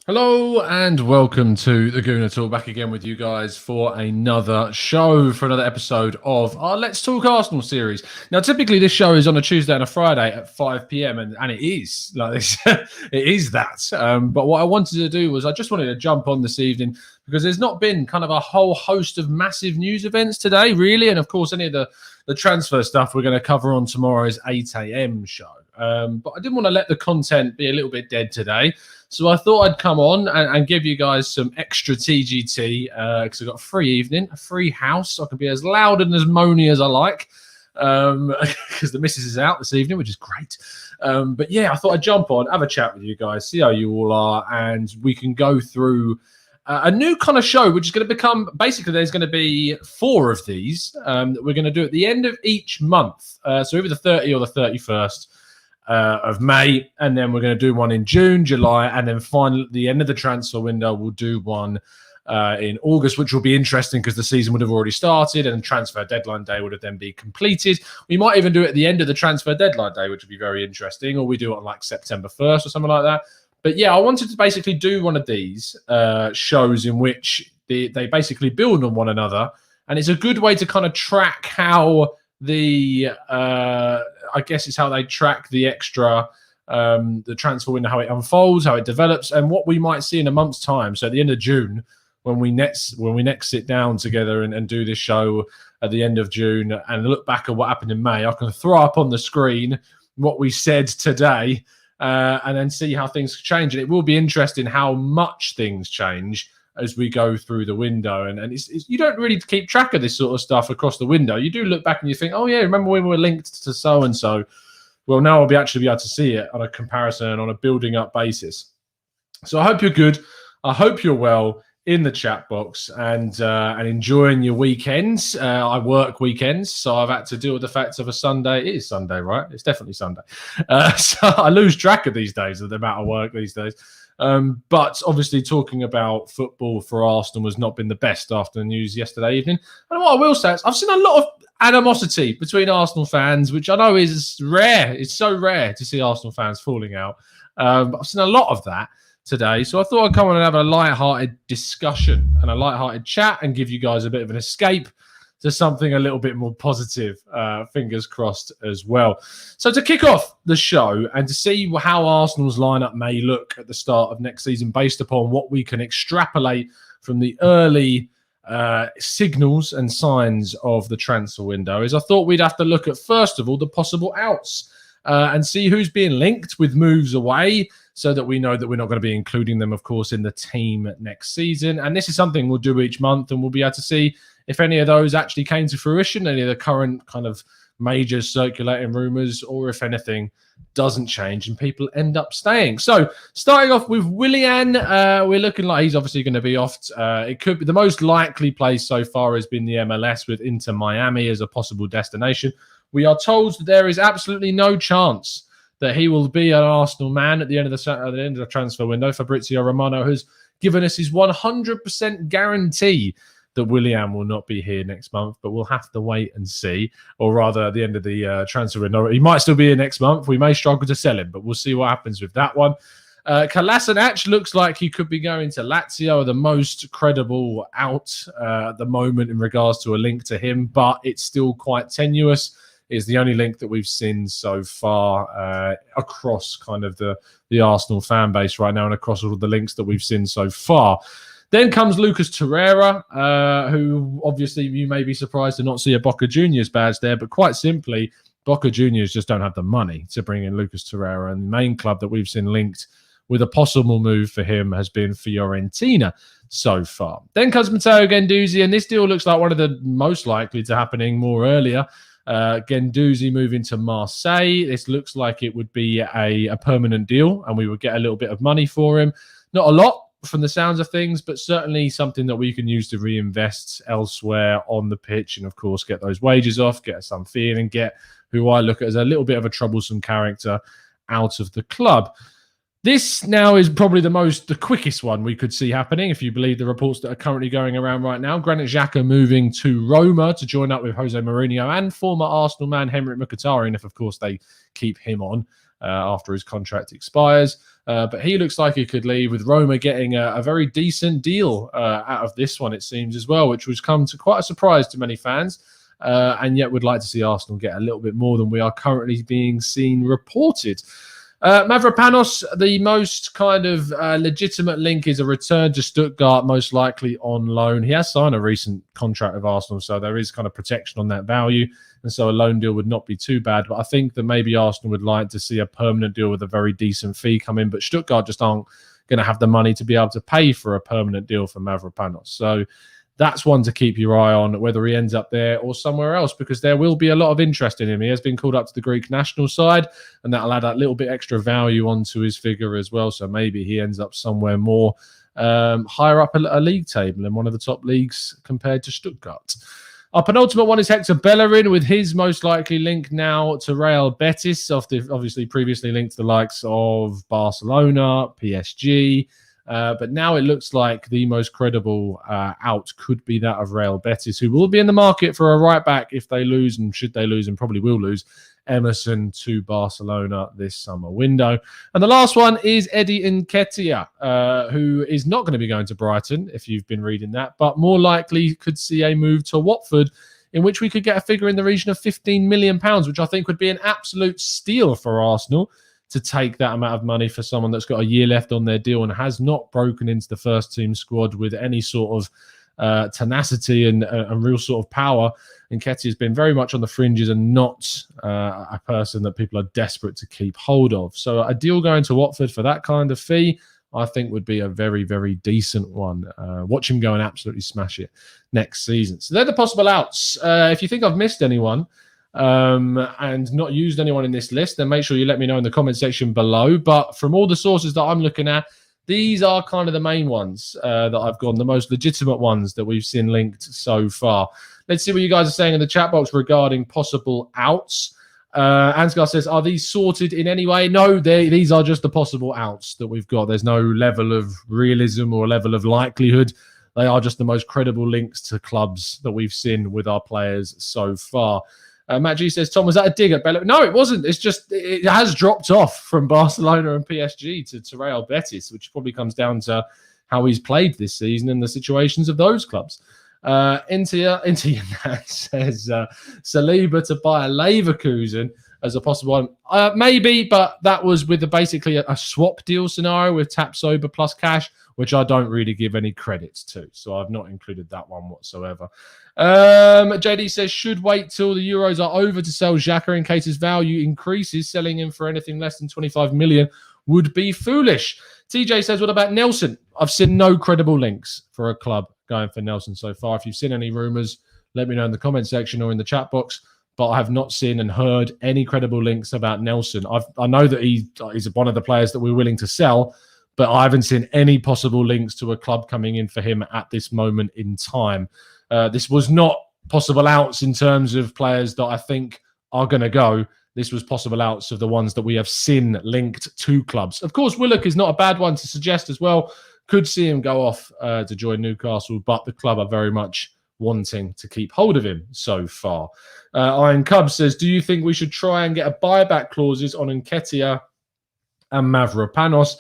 Hello and welcome to the Gooner Talk. Back again with you guys for another show, for another episode of our Let's Talk Arsenal series. Now, typically this show is on a Tuesday and a Friday at 5 p.m. and it is like this. It is that. But what I wanted to do was I just wanted to jump on this evening because there's not been kind of a whole host of massive news events today, really. And of course, any of the transfer stuff we're going to cover on tomorrow's 8 a.m. show. But I didn't want to let the content be a little bit dead today. So I thought I'd come on and give you guys some extra TGT because I've got a free evening, a free house. I can be as loud and as moany as I like because the missus is out this evening, which is great. But yeah, I thought I'd jump on, have a chat with you guys, see how you all are, and we can go through a new kind of show, which is going to become, basically there's going to be 4 of these that we're going to do at the end of each month. So either the 30th or the 31st. Of May, and then we're going to do one in June, July, and then finally at the end of the transfer window we'll do one in August, which will be interesting because the season would have already started and transfer deadline day would have then be completed. We might even do it at the end of the transfer deadline day, which would be very interesting, or we do it on like September 1st or something like that. But yeah, I wanted to basically do one of these shows in which they basically build on one another, and it's a good way to kind of track how I guess it's how they track the extra, the transfer window, how it unfolds, how it develops, and what we might see in a month's time. So at the end of June, when we next sit down together and do this show at the end of June and look back at what happened in May, I can throw up on the screen what we said today and then see how things change. And it will be interesting how much things change as we go through the window. And it's you don't really keep track of this sort of stuff across the window. You do look back and you think, oh yeah, remember when we were linked to so-and-so? Well, now I'll actually be able to see it on a comparison, on a building up basis. So I hope you're good. I hope you're well in the chat box and enjoying your weekends. I work weekends, so I've had to deal with the fact of a Sunday. It is Sunday, right? It's definitely Sunday. So I lose track of these days, of the amount of work these days. But obviously talking about football for Arsenal has not been the best after the news yesterday evening. And what I will say is I've seen a lot of animosity between Arsenal fans, which I know is rare. It's so rare to see Arsenal fans falling out. But I've seen a lot of that today. So I thought I'd come on and have a light-hearted discussion and a light-hearted chat and give you guys a bit of an escape to something a little bit more positive, fingers crossed as well. So to kick off the show and to see how Arsenal's lineup may look at the start of next season based upon what we can extrapolate from the early signals and signs of the transfer window is I thought we'd have to look at, first of all, the possible outs and see who's being linked with moves away so that we know that we're not going to be including them, of course, in the team next season. And this is something we'll do each month, and we'll be able to see if any of those actually came to fruition, any of the current kind of major circulating rumours, or if anything doesn't change and people end up staying. So starting off with Willian, we're looking like he's obviously going to be off. It could be the most likely place so far has been the MLS with Inter Miami as a possible destination. We are told that there is absolutely no chance that he will be an Arsenal man at the end of the transfer window. Fabrizio Romano has given us his 100% guarantee that Willian will not be here next month, but we'll have to wait and see. Or rather, at the end of the transfer window, he might still be here next month. We may struggle to sell him, but we'll see what happens with that one. Kolasinac looks like he could be going to Lazio, the most credible out at the moment in regards to a link to him, but it's still quite tenuous. It's the only link that we've seen so far across kind of the Arsenal fan base right now and across all of the links that we've seen so far. Then comes Lucas Torreira, who obviously you may be surprised to not see a Boca Juniors badge there, but quite simply, Boca Juniors just don't have the money to bring in Lucas Torreira. And the main club that we've seen linked with a possible move for him has been Fiorentina so far. Then comes Matteo Guendouzi, and this deal looks like one of the most likely to happening more earlier. Guendouzi moving to Marseille. This looks like it would be a permanent deal, and we would get a little bit of money for him. Not a lot from the sounds of things, but certainly something that we can use to reinvest elsewhere on the pitch and, of course, get those wages off, get some fee in, and get who I look at as a little bit of a troublesome character out of the club. This now is probably the quickest one we could see happening, if you believe the reports that are currently going around right now. Granit Xhaka moving to Roma to join up with Jose Mourinho and former Arsenal man Henrik Mkhitaryan, if, of course, they keep him on. after his contract expires. But he looks like he could leave, with Roma getting a very decent deal out of this one, it seems, as well, which was come to quite a surprise to many fans. And yet would like to see Arsenal get a little bit more than we are currently being seen reported. Mavropanos, the most kind of legitimate link is a return to Stuttgart, most likely on loan. He has signed a recent contract with Arsenal, so there is kind of protection on that value. And so a loan deal would not be too bad. But I think that maybe Arsenal would like to see a permanent deal with a very decent fee come in. But Stuttgart just aren't going to have the money to be able to pay for a permanent deal for Mavropanos. So that's one to keep your eye on, whether he ends up there or somewhere else, because there will be a lot of interest in him. He has been called up to the Greek national side, and that'll add that little bit extra value onto his figure as well. So maybe he ends up somewhere more higher up a league table in one of the top leagues compared to Stuttgart. Our penultimate one is Hector Bellerin, with his most likely link now to Real Betis, obviously previously linked to the likes of Barcelona, PSG. But now it looks like the most credible out could be that of Real Betis, who will be in the market for a right-back if they lose, and should they lose, and probably will lose, Emerson to Barcelona this summer window. And the last one is Eddie Nketiah, who is not going to be going to Brighton, if you've been reading that, but more likely could see a move to Watford, in which we could get a figure in the region of £15 million, which I think would be an absolute steal for Arsenal, to take that amount of money for someone that's got a year left on their deal and has not broken into the first team squad with any sort of tenacity and real sort of power. And Nketiah has been very much on the fringes and not a person that people are desperate to keep hold of. So a deal going to Watford for that kind of fee, I think, would be a very, very decent one. Watch him go and absolutely smash it next season. So they're the possible outs. If you think I've missed anyone, and not used anyone in this list, then make sure you let me know in the comment section below. But from all the sources that I'm looking at, these are kind of the main ones that I've gone, the most legitimate ones that we've seen linked so far. Let's see what you guys are saying in the chat box regarding possible outs. Ansgar says, are these sorted in any way? No, these are just the possible outs that we've got. There's no level of realism or level of likelihood. They are just the most credible links to clubs that we've seen with our players so far. Matt G says, Tom, was that a dig at Bellerin? No, it wasn't. It's just, it has dropped off from Barcelona and PSG to Real Betis, which probably comes down to how he's played this season and the situations of those clubs. Intia says, Saliba to buy a Leverkusen as a possible one. Maybe, but that was with basically a swap deal scenario with tap sober plus cash, which I don't really give any credits to. So I've not included that one whatsoever. JD says, should wait till the Euros are over to sell Xhaka in case his value increases. Selling him for anything less than 25 million would be foolish. TJ says, what about Nelson? I've seen no credible links for a club going for Nelson so far. If you've seen any rumours, let me know in the comment section or in the chat box. But I have not seen and heard any credible links about Nelson. I know that he's one of the players that we're willing to sell, but I haven't seen any possible links to a club coming in for him at this moment in time. This was not possible outs in terms of players that I think are going to go. This was possible outs of the ones that we have seen linked to clubs. Of course, Willock is not a bad one to suggest as well. Could see him go off to join Newcastle, but the club are very much wanting to keep hold of him so far. Iron Cub says, do you think we should try and get a buyback clauses on Nketiah and Mavropanos?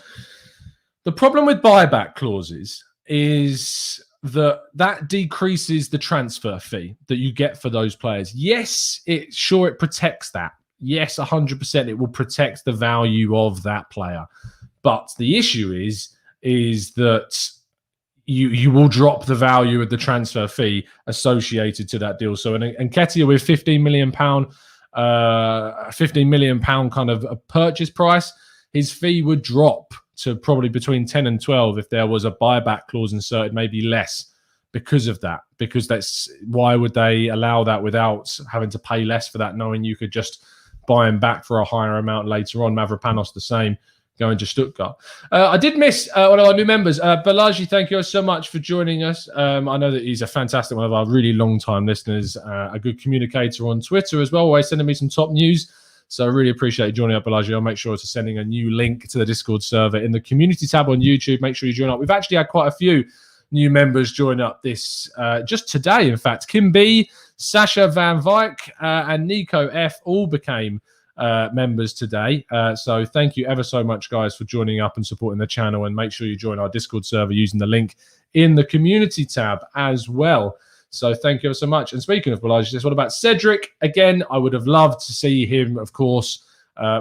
The problem with buyback clauses is that decreases the transfer fee that you get for those players. Yes, it protects that. Yes, 100% it will protect the value of that player. But the issue is that you will drop the value of the transfer fee associated to that deal. So Nketiah with £15 million kind of a purchase price, his fee would drop to probably between 10 and 12 if there was a buyback clause inserted, maybe less because of that. Because why would they allow that without having to pay less for that, knowing you could just buy him back for a higher amount later on? Mavropanos the same, going to Stuttgart. I did miss one of our new members. Balaji, thank you so much for joining us. I know that he's a fantastic one of our really long-time listeners, a good communicator on Twitter as well, always sending me some top news. So I really appreciate you joining up, Balaji. I'll make sure to sending a new link to the Discord server in the community tab on YouTube. Make sure you join up. We've actually had quite a few new members join up this just today. In fact, Kim B, Sasha Van Vyk, and Nico F all became members today. So thank you ever so much, guys, for joining up and supporting the channel. And make sure you join our Discord server using the link in the community tab as well. So thank you ever so much. And speaking of Balaji, what about Cedric? Again, I would have loved to see him, of course,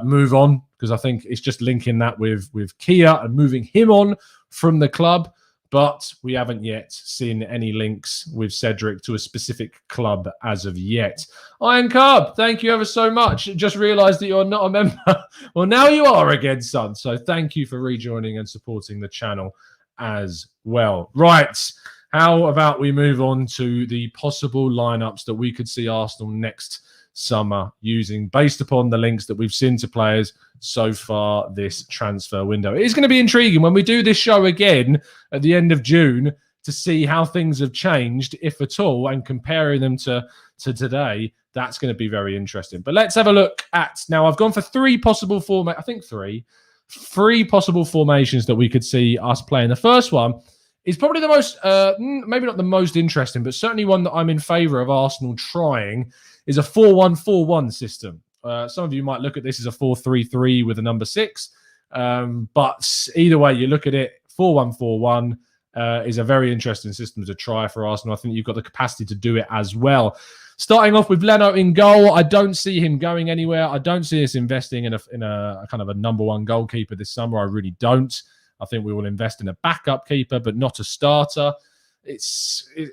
move on, because I think it's just linking that with Kia and moving him on from the club. But we haven't yet seen any links with Cedric to a specific club as of yet. Iron Carb, thank you ever so much. Just realised that you're not a member. Well, now you are again, son. So thank you for rejoining and supporting the channel as well. Right. How about we move on to the possible lineups that we could see Arsenal next summer using, based upon the links that we've seen to players so far this transfer window. It is going to be intriguing when we do this show again at the end of June to see how things have changed, if at all, and comparing them to today. That's going to be very interesting. But let's have a look at, now I've gone for three possible three possible formations that we could see us playing. The first one is probably the most, maybe not the most interesting, but certainly one that I'm in favour of Arsenal trying, is a 4-1-4-1 system. Some of you might look at this as a 4-3-3 with a number 6. But either way you look at it, 4-1-4-1 is a very interesting system to try for Arsenal. I think you've got the capacity to do it as well. Starting off with Leno in goal, I don't see him going anywhere. I don't see us investing in a kind of a number one goalkeeper this summer. I really don't. I think we will invest in a backup keeper, but not a starter. It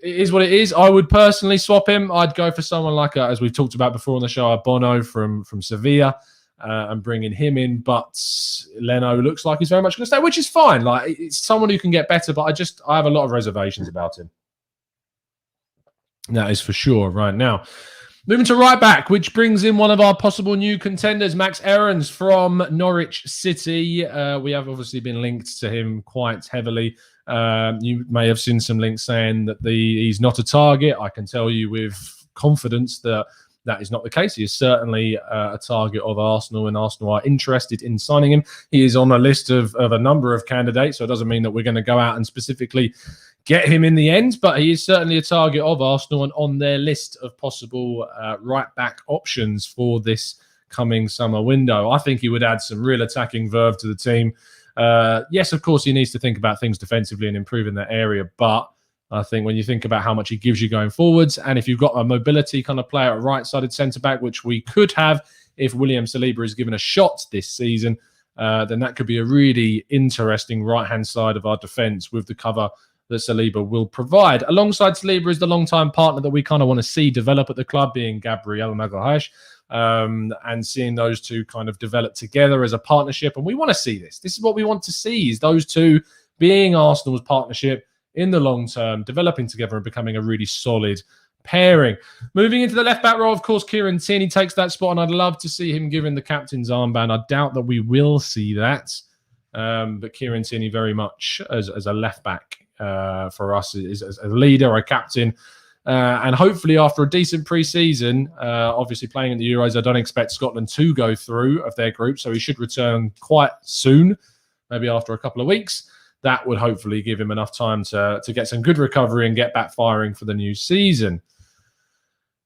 is what it is. I would personally swap him. I'd go for someone like, as we've talked about before on the show, Bono from Sevilla, and bringing him in. But Leno looks like he's very much going to stay, which is fine. Like, it's someone who can get better, but I have a lot of reservations about him. That is for sure. Right now, moving to right back, which brings in one of our possible new contenders, Max Aarons from Norwich City. We have obviously been linked to him quite heavily. You may have seen some links saying that he's not a target. I can tell you with confidence that is not the case. He is certainly a target of Arsenal, and Arsenal are interested in signing him. He is on a list of a number of candidates, so it doesn't mean that we're going to go out and specifically get him in the end, but he is certainly a target of Arsenal and on their list of possible right-back options for this coming summer window. I think he would add some real attacking verve to the team. Yes, of course, he needs to think about things defensively and improve in that area, but I think when you think about how much he gives you going forwards, and if you've got a mobility kind of player at right-sided centre-back, which we could have if William Saliba is given a shot this season, then that could be a really interesting right-hand side of our defence with the cover that Saliba will provide. Alongside Saliba is the long-time partner that we kind of want to see develop at the club, being Gabriel Magalhaes, and seeing those two kind of develop together as a partnership. And we want to see this. This is what we want to see, is those two being Arsenal's partnership in the long term, developing together and becoming a really solid pairing. Moving into the left-back role, of course, Kieran Tierney takes that spot, and I'd love to see him given the captain's armband. I doubt that we will see that. But Kieran Tierney very much as a left-back for us is as a leader, a captain, and hopefully after a decent pre-season, obviously playing in the Euros, I don't expect Scotland to go through of their group, so he should return quite soon, maybe after a couple of weeks. That would hopefully give him enough time to get some good recovery and get back firing for the new season.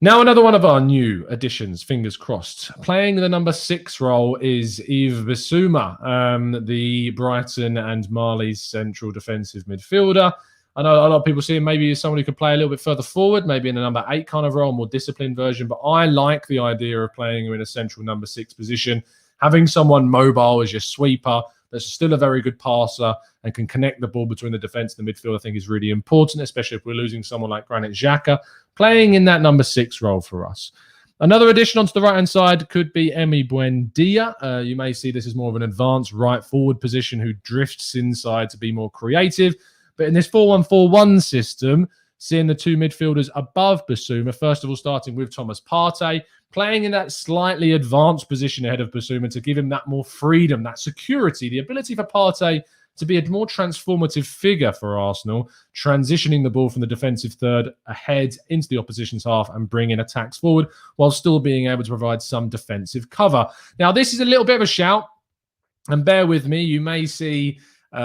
Now, another one of our new additions, fingers crossed. Playing the number 6 role is Yves Basuma, the Brighton and Marley's central defensive midfielder. I know a lot of people see him maybe as someone who could play a little bit further forward, maybe in a number 8 kind of role, more disciplined version. But I like the idea of playing him in a central number 6 position, having someone mobile as your sweeper, that's still a very good passer and can connect the ball between the defence and the midfield, I think is really important, especially if we're losing someone like Granit Xhaka, playing in that number 6 role for us. Another addition onto the right-hand side could be Emmy Buendia. You may see this as more of an advanced right-forward position who drifts inside to be more creative. But in this 4-1-4-1 system, seeing the two midfielders above Basuma, first of all starting with Thomas Partey, playing in that slightly advanced position ahead of Basuma to give him that more freedom, that security, the ability for Partey to be a more transformative figure for Arsenal, transitioning the ball from the defensive third ahead into the opposition's half and bringing attacks forward while still being able to provide some defensive cover. Now, this is a little bit of a shout, and bear with me, you may see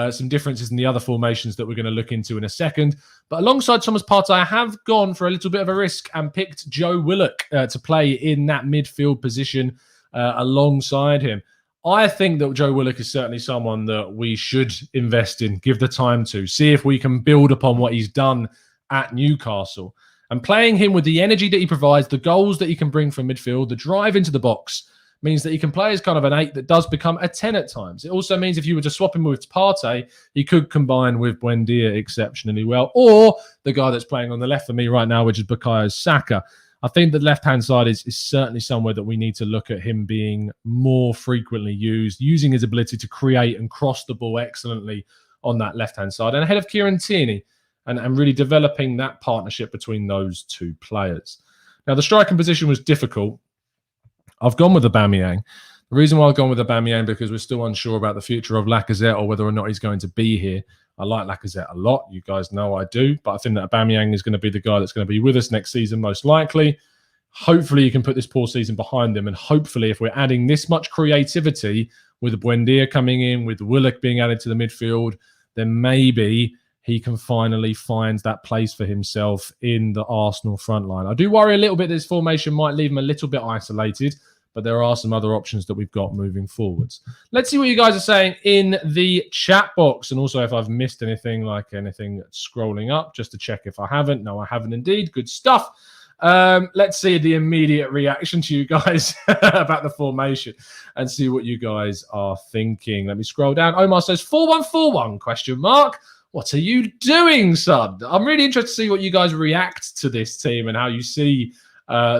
some differences in the other formations that we're going to look into in a second. But alongside Thomas Partey, I have gone for a little bit of a risk and picked Joe Willock to play in that midfield position alongside him. I think that Joe Willock is certainly someone that we should invest in, give the time to, see if we can build upon what he's done at Newcastle. And playing him with the energy that he provides, the goals that he can bring from midfield, the drive into the box, means that he can play as kind of an 8 that does become a 10 at times. It also means if you were to swap him with Partey, he could combine with Buendia exceptionally well, or the guy that's playing on the left for me right now, which is Bukayo Saka. I think the left-hand side is certainly somewhere that we need to look at him being more frequently used, using his ability to create and cross the ball excellently on that left-hand side, and ahead of Kieran Tierney, and really developing that partnership between those two players. Now, the striking position was difficult. I've gone with Aubameyang. The reason why I've gone with Aubameyang because we're still unsure about the future of Lacazette or whether or not he's going to be here. I like Lacazette a lot. You guys know I do. But I think that Aubameyang is going to be the guy that's going to be with us next season, most likely. Hopefully, you can put this poor season behind him. And hopefully, if we're adding this much creativity with Buendia coming in, with Willock being added to the midfield, then maybe he can finally find that place for himself in the Arsenal front line. I do worry a little bit this formation might leave him a little bit isolated, but there are some other options that we've got moving forwards. Let's see what you guys are saying in the chat box. And also if I've missed anything, like anything scrolling up, just to check if I haven't. No, I haven't indeed. Good stuff. Let's see the immediate reaction to you guys about the formation and see what you guys are thinking. Let me scroll down. Omar says 4-1-4-1 question mark. What are you doing, son? I'm really interested to see what you guys react to this team and how you see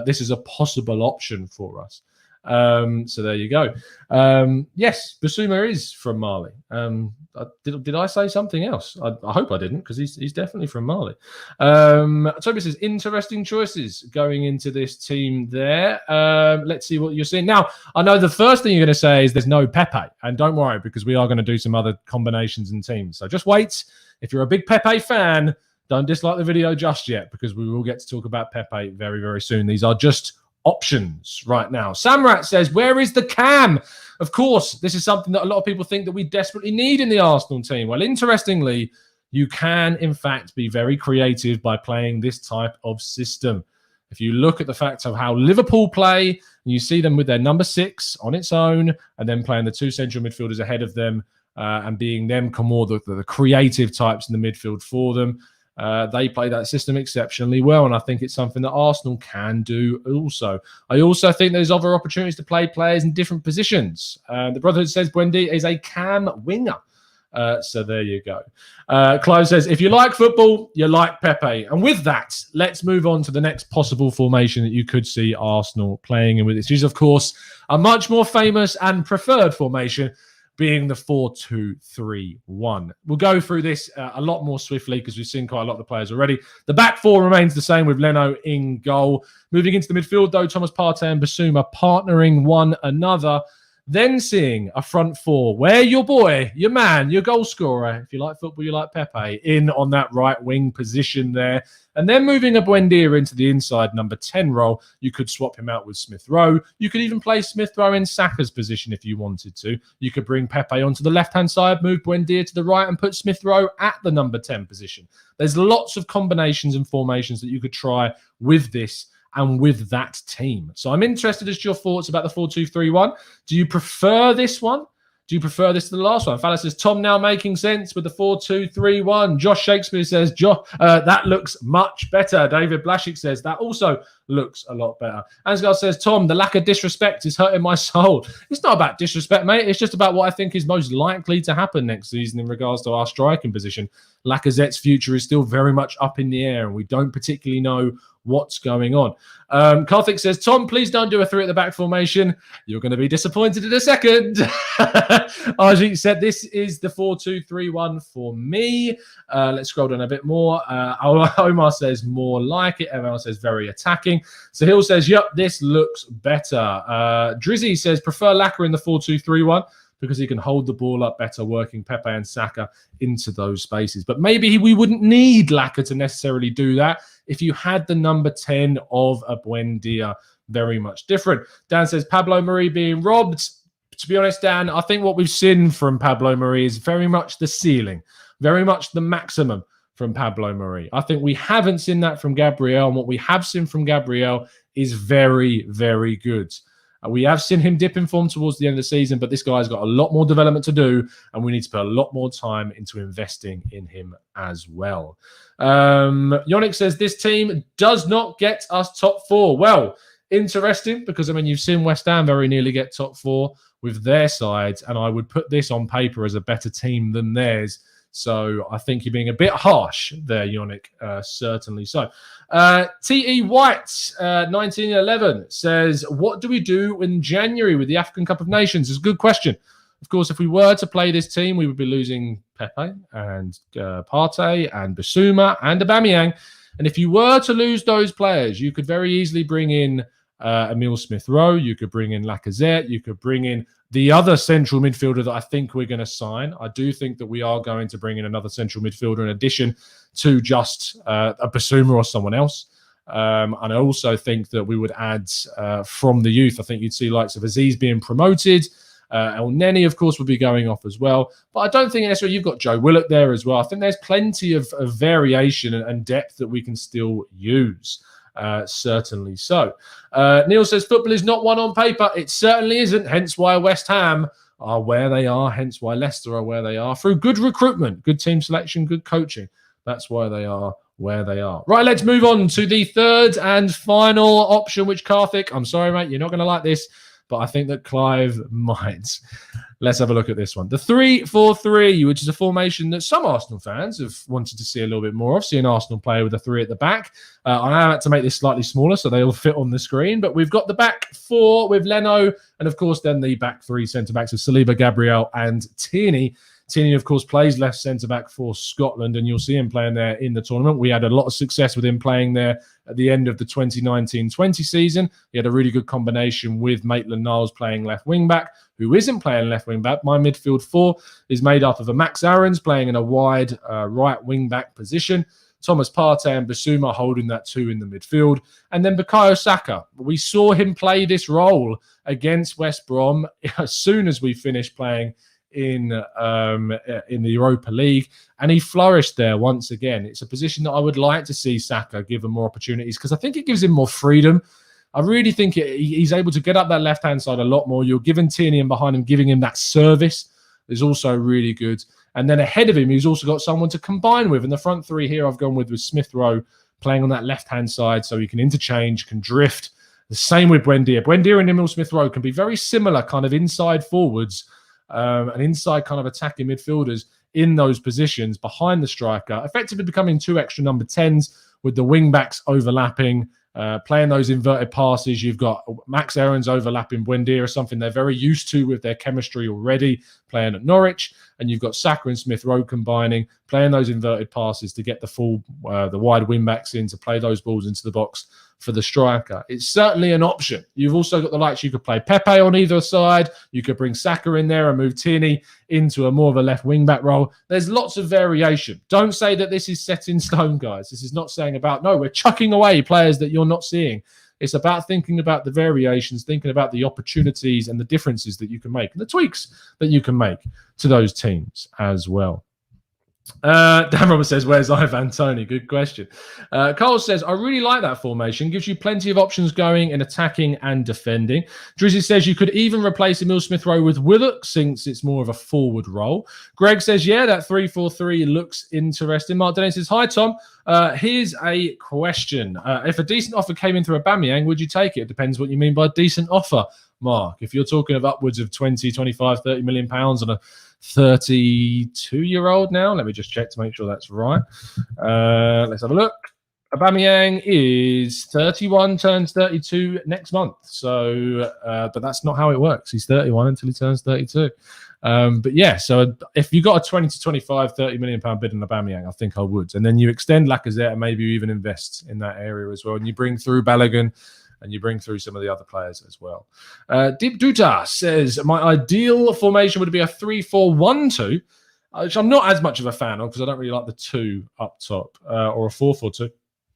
this as a possible option for us. So there you go. Yes, Basuma is from Mali. Did I say something else? I hope I didn't, because he's definitely from Mali. Toby says, interesting choices going into this team there. Let's see what you're seeing. Now, I know the first thing you're going to say is there's no Pepe. And don't worry, because we are going to do some other combinations and teams. So just wait. If you're a big Pepe fan, don't dislike the video just yet, because we will get to talk about Pepe very, very soon. These are just options right now. Samrat says, where is the cam? Of course, this is something that a lot of people think that we desperately need in the Arsenal team. Well, interestingly, you can, in fact, be very creative by playing this type of system. If you look at the fact of how Liverpool play, and you see them with their number 6 on its own, and then playing the 2 central midfielders ahead of them, and being them more the creative types in the midfield for them, they play that system exceptionally well, and I think it's something that Arsenal can do also. I also think there's other opportunities to play players in different positions. The Brotherhood says Buendia is a cam winger. So there you go. Clive says, if you like football, you like Pepe. And with that, let's move on to the next possible formation that you could see Arsenal playing in with. This is, of course, a much more famous and preferred formation, being the 4-2-3-1. We'll go through this a lot more swiftly because we've seen quite a lot of the players already. The back four remains the same with Leno in goal. Moving into the midfield, though, Thomas Partey and Basuma partnering one another. Then seeing a front four where your boy, your man, your goal scorer, if you like football, you like Pepe, in on that right wing position there. And then moving a Buendia into the inside number 10 role. You could swap him out with Smith Rowe. You could even play Smith Rowe in Saka's position if you wanted to. You could bring Pepe onto the left-hand side, move Buendia to the right, and put Smith Rowe at the number 10 position. There's lots of combinations and formations that you could try with this and with that team. So I'm interested as to your thoughts about the 4-2-3-1. Do you prefer this one? Do you prefer this to the last one? Fala says, Tom now making sense with the 4-2-3-1. Josh Shakespeare says, that looks much better. David Blashik says, that also looks a lot better. Ansgar says, Tom, the lack of disrespect is hurting my soul. It's not about disrespect, mate. It's just about what I think is most likely to happen next season in regards to our striking position. Lacazette's future is still very much up in the air, and we don't particularly know what's going on. Karthik says, Tom, please don't do a 3 at the back formation. You're going to be disappointed in a second. Ajit said, this is the 4-2-3-1 for me. Let's scroll down a bit more. Omar says, more like it. Emma says, very attacking. Sahil says, yep, this looks better. Drizzy says, prefer Lacazette in the 4-2-3-1. because he can hold the ball up better, working Pepe and Saka into those spaces. But maybe we wouldn't need Lacazette to necessarily do that if you had the number 10 of a Buendia. Very much different. Dan says, Pablo Mari being robbed. To be honest, Dan, I think what we've seen from Pablo Mari is very much the ceiling, very much the maximum from Pablo Mari. I think we haven't seen that from Gabriel, and what we have seen from Gabriel is very, very good. We have seen him dip in form towards the end of the season, but this guy's got a lot more development to do, and we need to put a lot more time into investing in him as well. Yannick says, this team does not get us top 4. Well, interesting, because, I mean, you've seen West Ham very nearly get top 4 with their sides, and I would put this on paper as a better team than theirs. So I think you're being a bit harsh there, Yannick, certainly so. T.E. White, 1911, says, what do we do in January with the African Cup of Nations? It's a good question. Of course, if we were to play this team, we would be losing Pepe and Partey and Basuma and Aubameyang. And if you were to lose those players, you could very easily bring in Emile Smith-Rowe. You could bring in Lacazette. You could bring in the other central midfielder that I think we're going to sign. I do think that we are going to bring in another central midfielder in addition to just a Basuma or someone else. And I also think that we would add from the youth. I think you'd see likes of Aziz being promoted. El Neni, of course, would be going off as well. But I don't think necessarily you've got Joe Willock there as well. I think there's plenty of variation and depth that we can still use. Certainly so. Neil says, football is not one on paper. It certainly isn't, hence why West Ham are where they are, hence why Leicester are where they are, through good recruitment, good team selection, good coaching. That's why they are where they are. Right, let's move on to the third and final option, which Karthik, I'm sorry, mate, you're not going to like this, but I think that Clive might. Let's have a look at this one. The 3-4-3, which is a formation that some Arsenal fans have wanted to see a little bit more of, seeing Arsenal play with a 3 at the back. I had to make this slightly smaller so they all fit on the screen, but we've got the back 4 with Leno, and of course then the back 3 centre-backs of Saliba, Gabriel and Tierney. Tierney, of course, plays left centre-back for Scotland, and you'll see him playing there in the tournament. We had a lot of success with him playing there at the end of the 2019-20 season. He had a really good combination with Maitland-Niles playing left wing-back, who isn't playing left wing-back. My midfield 4 is made up of a Max Aarons playing in a wide right wing-back position, Thomas Partey and Basuma holding that 2 in the midfield, and then Bukayo Saka. We saw him play this role against West Brom as soon as we finished playing in the Europa League, and he flourished there once again. It's a position that I would like to see Saka given more opportunities, because I think it gives him more freedom. I really think he's able to get up that left-hand side a lot more. You're giving Tierney and behind him, giving him that service is also really good. And then ahead of him, he's also got someone to combine with. And the front 3 here I've gone with Smith-Rowe playing on that left-hand side, so he can interchange, can drift. The same with Buendia. Buendia and Emile Smith-Rowe can be very similar kind of inside forwards, and inside kind of attacking midfielders in those positions behind the striker, effectively becoming 2 extra number 10s with the wing backs overlapping, playing those inverted passes. You've got Max Aarons overlapping Buendia, something they're very used to with their chemistry already playing at Norwich, and you've got Saka and Smith-Rowe combining, playing those inverted passes to get the full, the wide wing backs in to play those balls into the box for the striker. It's certainly an option. You've also got the likes, you could play Pepe on either side, you could bring Saka in there and move Tierney into a more of a left wing back role. There's lots of variation. Don't say that this is set in stone, guys. This is not saying about, no, we're chucking away players that you're not seeing. It's about thinking about the variations, thinking about the opportunities and the differences that you can make and the tweaks that you can make to those teams as well. Dan Robert says, where's Ivan Toney? Good question. Carl says, I really like that formation. Gives you plenty of options going in attacking and defending. Drizzy says you could even replace Emile Smith-Rowe with Willock since it's more of a forward role. Greg says, yeah, that 3-4-3 looks interesting. Mark Dennis says, hi, Tom. Here's a question. If a decent offer came in through Aubameyang, would you take it? It depends what you mean by decent offer, Mark. If you're talking of upwards of 20, 25, 30 million pounds on a 32-year-old now. Let me just check to make sure that's right. Let's have a look. Aubameyang is 31, turns 32 next month. So, but that's not how it works. He's 31 until he turns 32. But yeah, so if you got a 20 to 25, 30 million pound bid on Aubameyang, I think I would. And then you extend Lacazette and maybe you even invest in that area as well. And you bring through Balogun, and you bring through some of the other players as well. Deep Duta says, my ideal formation would be a 3-4-1-2, which I'm not as much of a fan of because I don't really like the 2 up top, or a 4-4-2.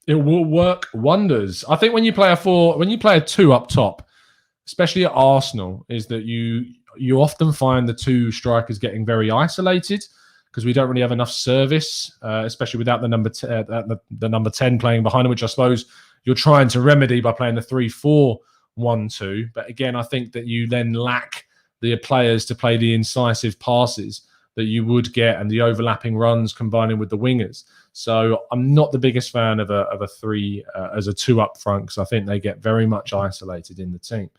It will work wonders. I think when you play a 2 up top, especially at Arsenal, is that you often find the 2 strikers getting very isolated because we don't really have enough service, especially without the number 10 playing behind him, which I suppose you're trying to remedy by playing the 3-4-1 1-2. But again, I think that you then lack the players to play the incisive passes that you would get and the overlapping runs combining with the wingers. So I'm not the biggest fan of a three as a two up front, because I think they get very much isolated in the team.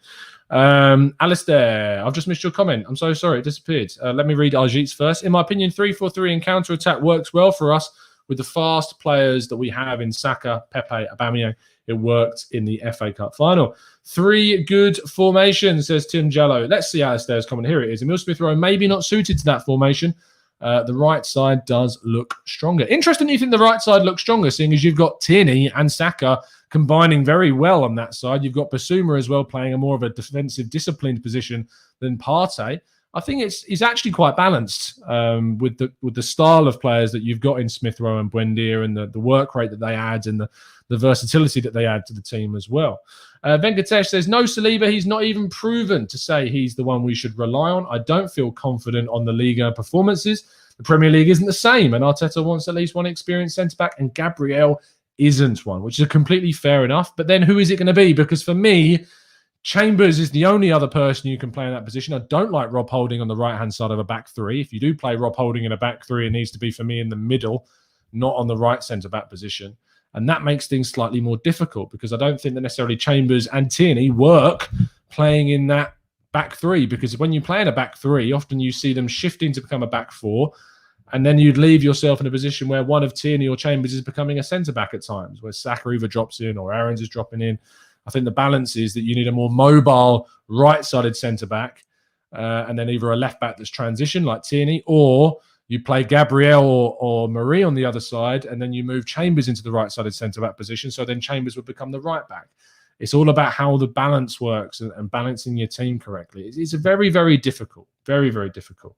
Alistair, I've just missed your comment. I'm so sorry, it disappeared. Let me read Ajit's first. In my opinion, 3-4-3 in counter-attack works well for us with the fast players that we have in Saka, Pepe, Aubameyang. It worked in the FA Cup final. 3 good formations, says Tim Jallo. Let's see Alistair's comment. Here it is. Emil Smith-Rowe maybe not suited to that formation. The right side does look stronger. Interesting you think the right side looks stronger, seeing as you've got Tierney and Saka combining very well on that side. You've got Basuma as well playing a more of a defensive, disciplined position than Partey. I think it's actually quite balanced with the style of players that you've got in Smith-Rowe and Buendia, and the work rate that they add, and the versatility that they add to the team as well. Venkatesh says, no Saliba, he's not even proven to say he's the one we should rely on. I don't feel confident on the Liga performances. The Premier League isn't the same, and Arteta wants at least one experienced centre-back, and Gabriel isn't one, which is completely fair enough. But then who is it going to be? Because for me, Chambers is the only other person you can play in that position. I don't like Rob Holding on the right-hand side of a back three. If you do play Rob Holding in a back three, it needs to be, for me, in the middle, not on the right centre-back position. And that makes things slightly more difficult, because I don't think that necessarily Chambers and Tierney work playing in that back three, because when you play in a back three, often you see them shifting to become a back four, and then you'd leave yourself in a position where one of Tierney or Chambers is becoming a centre-back at times, where Saka either drops in or Aarons is dropping in. I think the balance is that you need a more mobile right-sided centre-back, and then either a left-back that's transition like Tierney, or you play Gabriel or Marie on the other side, and then you move Chambers into the right-sided centre-back position, so then Chambers would become the right-back. It's all about how the balance works and balancing your team correctly. It's a very, very difficult, very, very difficult.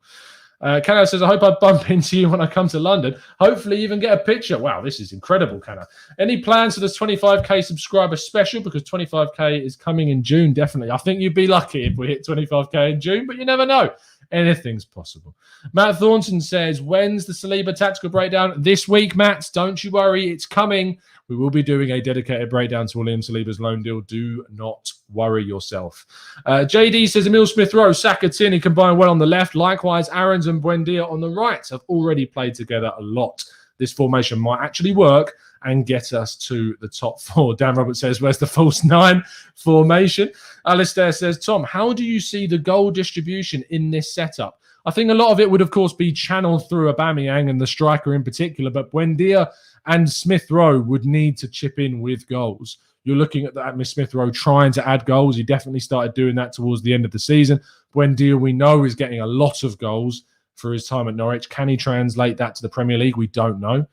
Cano says, I hope I bump into you when I come to London. Hopefully even get a picture. Wow, this is incredible, Cano. Any plans for this 25k subscriber special? Because 25k is coming in June, definitely. I think you'd be lucky if we hit 25k in June, but you never know. Anything's possible. Matt Thornton says, when's the Saliba tactical breakdown? This week, Matt. Don't you worry, it's coming. We will be doing a dedicated breakdown to William Saliba's loan deal. Do not worry yourself. JD says, Emil Smith-Rowe, Saka, Tierney combine well on the left. Likewise, Aarons and Buendia on the right have already played together a lot. This formation might actually work and get us to the top four. Dan Roberts says, where's the false 9 formation? Alistair says, Tom, how do you see the goal distribution in this setup? I think a lot of it would, of course, be channeled through Aubameyang and the striker in particular, but Buendia and Smith-Rowe would need to chip in with goals. You're looking at that Smith-Rowe trying to add goals. He definitely started doing that towards the end of the season. Buendia, we know, is getting a lot of goals for his time at Norwich. Can he translate that to the Premier League? We don't know.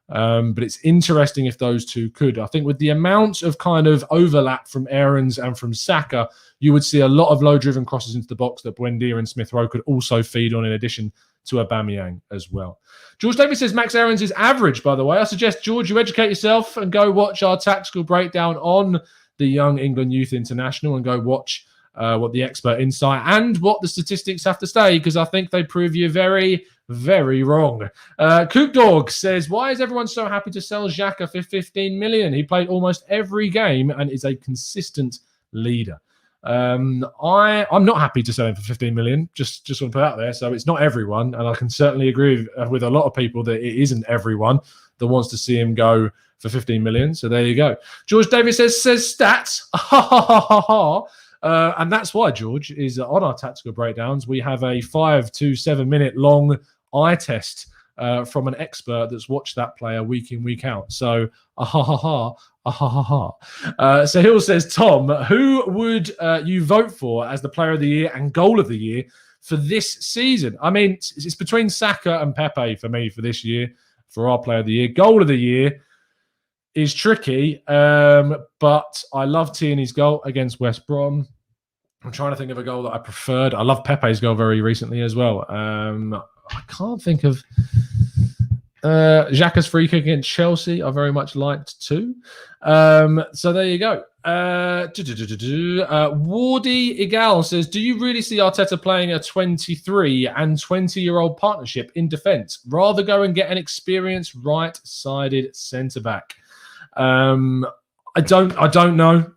But it's interesting if those two could. I think with the amount of kind of overlap from Aarons and from Saka, you would see a lot of low-driven crosses into the box that Buendia and Smith-Rowe could also feed on, in addition to Aubameyang as well. George Davis says Max Aarons is average, by the way. I suggest, George, you educate yourself and go watch our tactical breakdown on the Young England Youth International, and go watch what the expert insight and what the statistics have to say, because I think they prove you very, very wrong. Kook Dog says, why is everyone so happy to sell Xhaka for 15 million? He played almost every game and is a consistent leader. I'm not happy to sell him for 15 million. Just want to put it out there. So it's not everyone, and I can certainly agree with a lot of people that it isn't everyone that wants to see him go for 15 million. So there you go. George Davis says stats. And that's why, George, is on our tactical breakdowns, we have a 5 to 7 minute long eye test from an expert that's watched that player week in, week out. So, So Hill says, Tom, who would you vote for as the player of the year and goal of the year for this season? I mean, it's between Saka and Pepe for me for this year, for our player of the year. Goal of the year is tricky, but I love Tierney's goal against West Brom. I'm trying to think of a goal that I preferred. I love Pepe's goal very recently as well. I can't think of Xhaka's free kick against Chelsea. I very much liked too. So there you go. Wardy Igal says, do you really see Arteta playing a 23 and 20-year-old partnership in defence? Rather go and get an experienced right-sided centre-back. I don't know.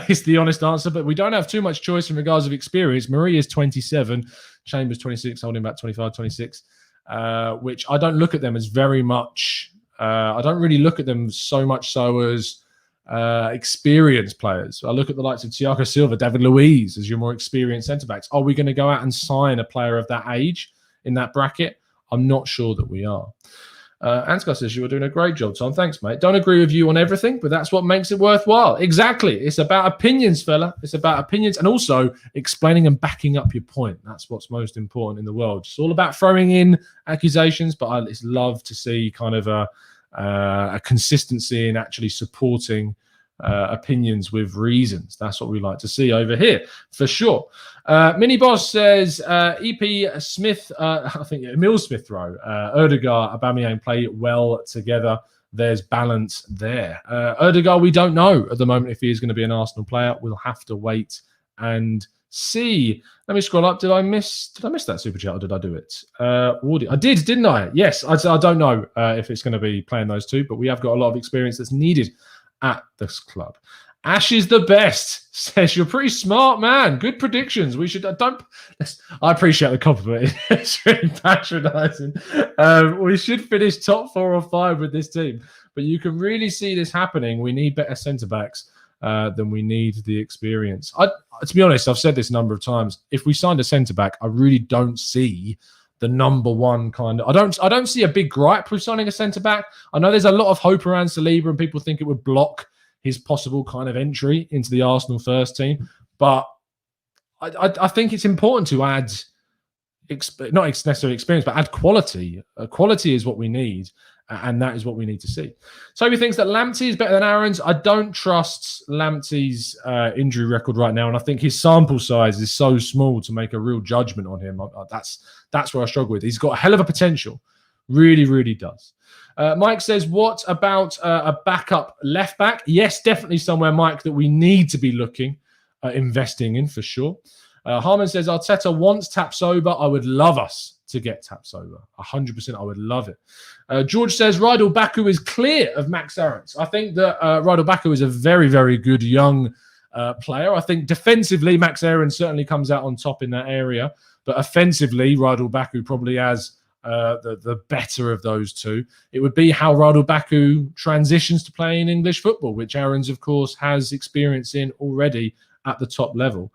It's the honest answer, but we don't have too much choice in regards of experience. Marie is 27, Chambers 26, holding back 25, 26, which I don't look at them as very much. I don't really look at them so much so as experienced players. I look at the likes of Thiago Silva, David Luiz as your more experienced centre-backs. Are we going to go out and sign a player of that age in that bracket? I'm not sure that we are. Ansgar says, you were doing a great job, Tom. Thanks, mate. Don't agree with you on everything, but that's what makes it worthwhile. Exactly. It's about opinions, fella. It's about opinions and also explaining and backing up your point. That's what's most important in the world. It's all about throwing in accusations, but I just love to see kind of a consistency in actually supporting opinions with reasons. That's what we like to see over here, for sure. Mini Boss says, EP Smith, I think Emil Smith Rowe, Erdegaard, Aubameyang play well together. There's balance there. Erdegaard, we don't know at the moment if he is going to be an Arsenal player. We'll have to wait and see. Let me scroll up. Did I miss that super chat or did I do it? I did, didn't I? Yes. I don't know if it's going to be playing those two, but we have got a lot of experience that's needed at this club. Ash is the best, says you're pretty smart, man. Good predictions. We should I appreciate the compliment. It's really patronising. We should finish top 4 or 5 with this team, but you can really see this happening. We need better centre backs than we need the experience. To be honest, I've said this a number of times. If we signed a centre back, I really don't see the number one kind of. I don't see a big gripe with signing a centre back. I know there's a lot of hope around Saliba, and people think it would block his possible kind of entry into the Arsenal first team. But I think it's important to add, not necessarily experience, but add quality. Quality is what we need, and that is what we need to see. Toby thinks that Lamptey is better than Aaron's. I don't trust Lamptey's injury record right now, and I think his sample size is so small to make a real judgment on him. That's where I struggle with. He's got a hell of a potential. Really, really does. Mike says, what about a backup left back? Yes, definitely somewhere, Mike, that we need to be looking, investing in for sure. Harman says, Arteta wants Tapsoba. I would love us to get Tapsoba. 100%, I would love it. George says, Rydal Baku is clear of Max Aarons. I think that Rydal Baku is a very, very good young player. I think defensively, Max Aarons certainly comes out on top in that area. But offensively, Rydal Baku probably has the better of those two. It would be how Rydal Baku transitions to playing English football, which Aarons, of course, has experience in already at the top level.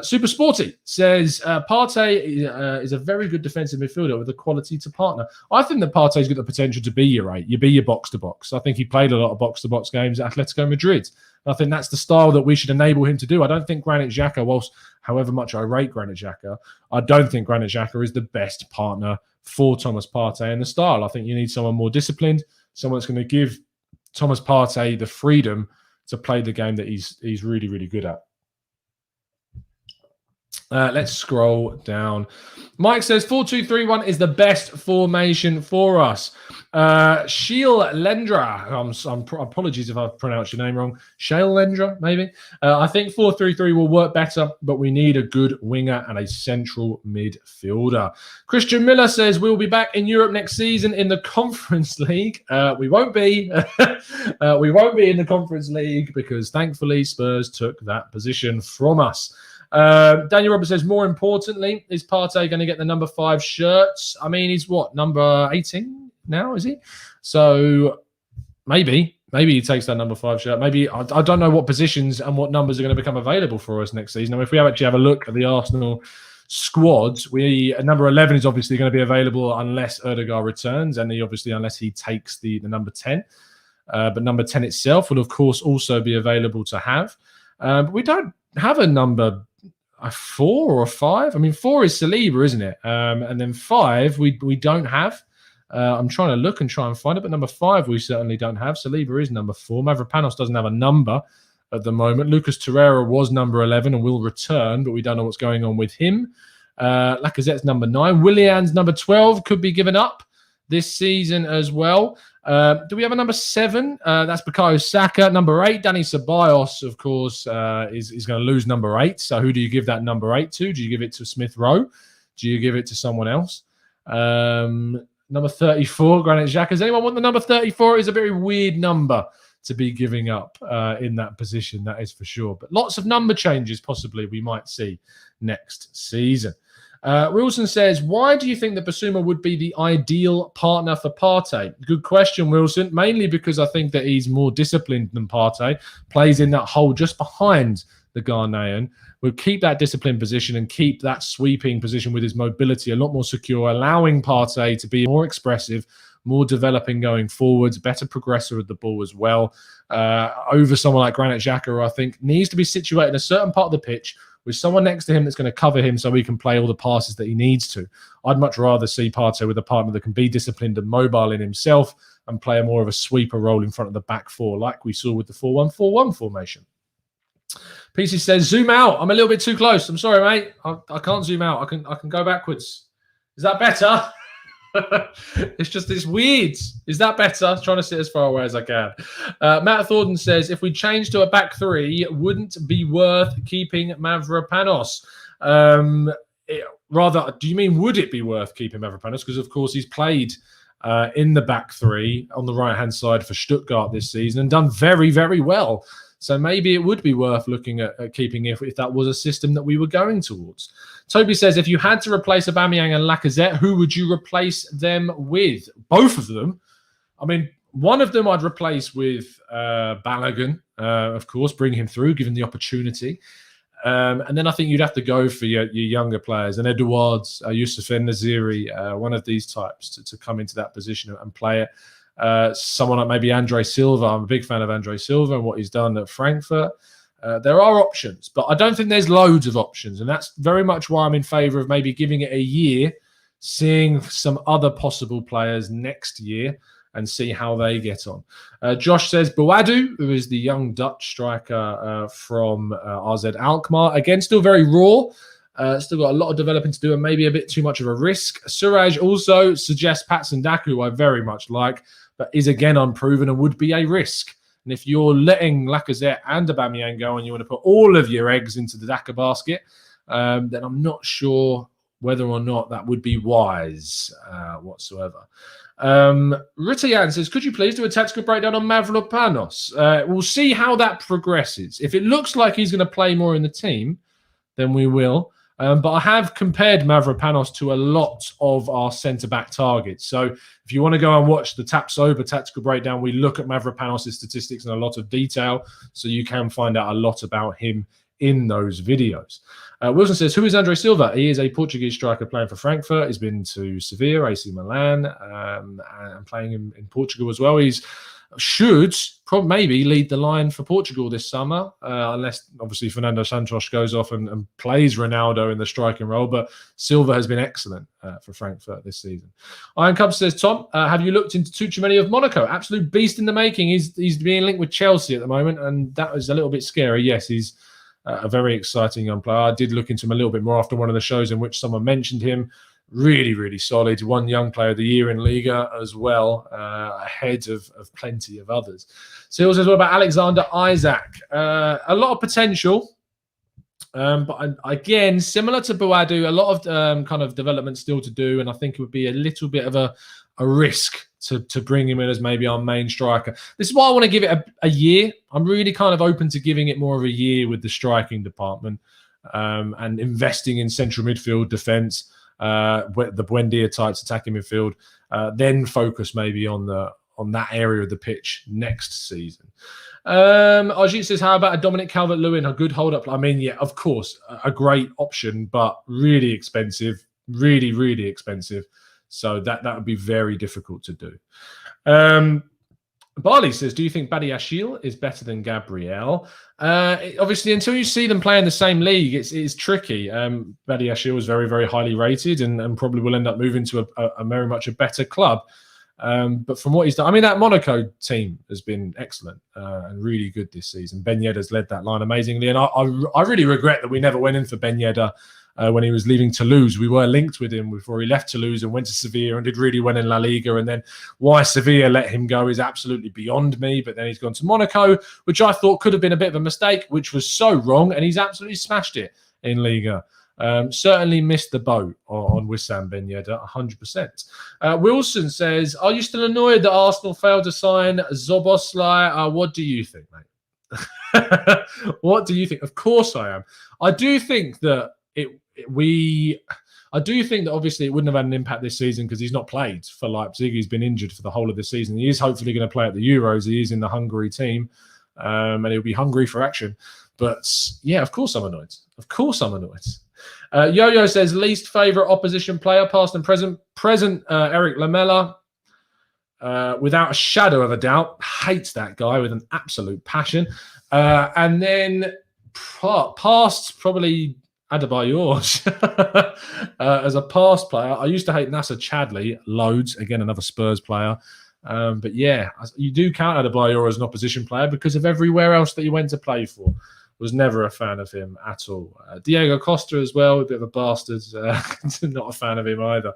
Super Sporty says, Partey is a very good defensive midfielder with the quality to partner. I think that Partey's got the potential to be your 8. You be your box-to-box. I think he played a lot of box-to-box games at Atletico Madrid. I think that's the style that we should enable him to do. I don't think Granit Xhaka, whilst however much I rate Granit Xhaka, I don't think Granit Xhaka is the best partner for Thomas Partey in the style. I think you need someone more disciplined, someone that's going to give Thomas Partey the freedom to play the game that he's really, really good at. Let's scroll down. Mike says 4-2-3-1 is the best formation for us. Sheil Lendra, apologies if I've pronounced your name wrong. Sheil Lendra, maybe. I think 4-3-3 will work better, but we need a good winger and a central midfielder. Christian Miller says we'll be back in Europe next season in the Conference League. We won't be. We won't be in the Conference League because thankfully Spurs took that position from us. Daniel Roberts says, more importantly, is Partey going to get the number 5 shirts? I mean, he's what, number 18 now, is he? So maybe he takes that number 5 shirt. Maybe, I don't know what positions and what numbers are going to become available for us next season. I mean, if we actually have a look at the Arsenal squad, number 11 is obviously going to be available unless Erdegaard returns, and unless he takes the number 10. But number 10 itself will, of course, also be available to have. But we don't have a number 4 or 5. I mean, 4 is Saliba, isn't it? And then 5 we don't have. I'm trying to look and try and find it, but number 5 we certainly don't have. Saliba is number 4. Mavropanos doesn't have a number at the moment. Lucas Torreira was number 11 and will return, but we don't know what's going on with him. Lacazette's number 9. Willian's number 12 could be given up this season as well. Do we have a number 7? That's Bukayo Saka. Number 8, Dani Ceballos, of course, is going to lose number 8. So who do you give that number 8 to? Do you give it to Smith Rowe? Do you give it to someone else? Number 34, Granit Xhaka. Does anyone want the number 34? It's a very weird number to be giving up in that position, that is for sure. But lots of number changes possibly we might see next season. Wilson says, why do you think that Basuma would be the ideal partner for Partey? Good question, Wilson. Mainly because I think that he's more disciplined than Partey, plays in that hole just behind the Ghanaian, will keep that disciplined position and keep that sweeping position with his mobility a lot more secure, allowing Partey to be more expressive, more developing going forwards, better progressor of the ball as well, over someone like Granit Xhaka, who I think needs to be situated in a certain part of the pitch with someone next to him that's going to cover him so he can play all the passes that he needs to. I'd much rather see Partey with a partner that can be disciplined and mobile in himself and play more of a sweeper role in front of the back four, like we saw with the 4-1-4-1 formation. PC says, zoom out. I'm a little bit too close. I'm sorry, mate. I can't zoom out. I can go backwards. Is that better? It's weird. Is that better? I'm trying to sit as far away as I can. Matt Thornton says, if we change to a back three, wouldn't be worth keeping Mavropanos. Rather, do you mean would it be worth keeping Mavropanos? Because, of course, he's played in the back three on the right-hand side for Stuttgart this season and done very, very well. So maybe it would be worth looking at keeping if that was a system that we were going towards. Toby says, if you had to replace Aubameyang and Lacazette, who would you replace them with? Both of them. I mean, one of them I'd replace with Balogun, of course, bring him through, give him the opportunity. And then I think you'd have to go for your younger players, and Edouard's, Youssef En-Nesyri, one of these types to come into that position and play it. Someone like maybe Andre Silva. I'm a big fan of Andre Silva and what he's done at Frankfurt. There are options, but I don't think there's loads of options. And that's very much why I'm in favour of maybe giving it a year, seeing some other possible players next year and see how they get on. Josh says, Boadu, who is the young Dutch striker from AZ Alkmaar. Again, still very raw. Still got a lot of developing to do and maybe a bit too much of a risk. Suraj also suggests Patson Daku, who I very much like, but is again unproven and would be a risk. And if you're letting Lacazette and Aubameyang go and you want to put all of your eggs into the Daka basket, then I'm not sure whether or not that would be wise whatsoever. Ritayan says, could you please do a tactical breakdown on Mavropanos? We'll see how that progresses. If it looks like he's going to play more in the team, then we will. But I have compared Mavropanos to a lot of our centre-back targets. So if you want to go and watch the Tapsoba tactical breakdown, we look at Mavropanos' statistics in a lot of detail, so you can find out a lot about him in those videos. Wilson says, who is Andre Silva? He is a Portuguese striker playing for Frankfurt. He's been to Sevilla, AC Milan, and playing in Portugal as well. He's should maybe lead the line for Portugal this summer, unless obviously Fernando Santos goes off and plays Ronaldo in the striking role. But Silva has been excellent for Frankfurt this season. Iron Cub says, Tom, have you looked into Tchouameni of Monaco? Absolute beast in the making. He's being linked with Chelsea at the moment, and that was a little bit scary. Yes, he's a very exciting young player. I did look into him a little bit more after one of the shows in which someone mentioned him. Really, really solid. One young player of the year in Liga as well, ahead of plenty of others. So he says, what about Alexander Isaac? A lot of potential, but again, similar to Boadu, a lot of kind of development still to do, and I think it would be a little bit of a risk to bring him in as maybe our main striker. This is why I want to give it a year. I'm really kind of open to giving it more of a year with the striking department and investing in central midfield defence. The Buendia types attacking midfield, then focus maybe on that area of the pitch next season. Ajit says, how about a Dominic Calvert-Lewin, a good hold-up? I mean, yeah, of course, a great option, but really expensive, really, really expensive. So that would be very difficult to do. Barley says, do you think Badiashile is better than Gabriel? Obviously, until you see them play in the same league, it's tricky. Badiashile is very, very highly rated and probably will end up moving to a very much a better club. But from what he's done, I mean, that Monaco team has been excellent and really good this season. Ben Yedder's led that line amazingly. And I really regret that we never went in for Ben Yedder when he was leaving Toulouse. We were linked with him before he left Toulouse and went to Sevilla and did really well in La Liga. And then why Sevilla let him go is absolutely beyond me. But then he's gone to Monaco, which I thought could have been a bit of a mistake, which was so wrong. And he's absolutely smashed it in Liga. Certainly missed the boat on Wissam Ben Yedder, 100%. Wilson says, are you still annoyed that Arsenal failed to sign Zoboslai? What do you think, mate? What do you think? Of course I am. I do think that obviously it wouldn't have had an impact this season because he's not played for Leipzig. He's been injured for the whole of the season. He is hopefully going to play at the Euros. He is in the Hungary team, and he'll be hungry for action. But yeah, of course I'm annoyed. Of course I'm annoyed. Yo-Yo says, least favourite opposition player, past and present. Eric Lamela. Without a shadow of a doubt. Hates that guy with an absolute passion. And then past, probably Adebayor. As a past player, I used to hate Nasser Chadli loads. Again, another Spurs player. But yeah, you do count Adebayor as an opposition player because of everywhere else that he went to play for. Was never a fan of him at all. Diego Costa as well, a bit of a bastard. Not a fan of him either.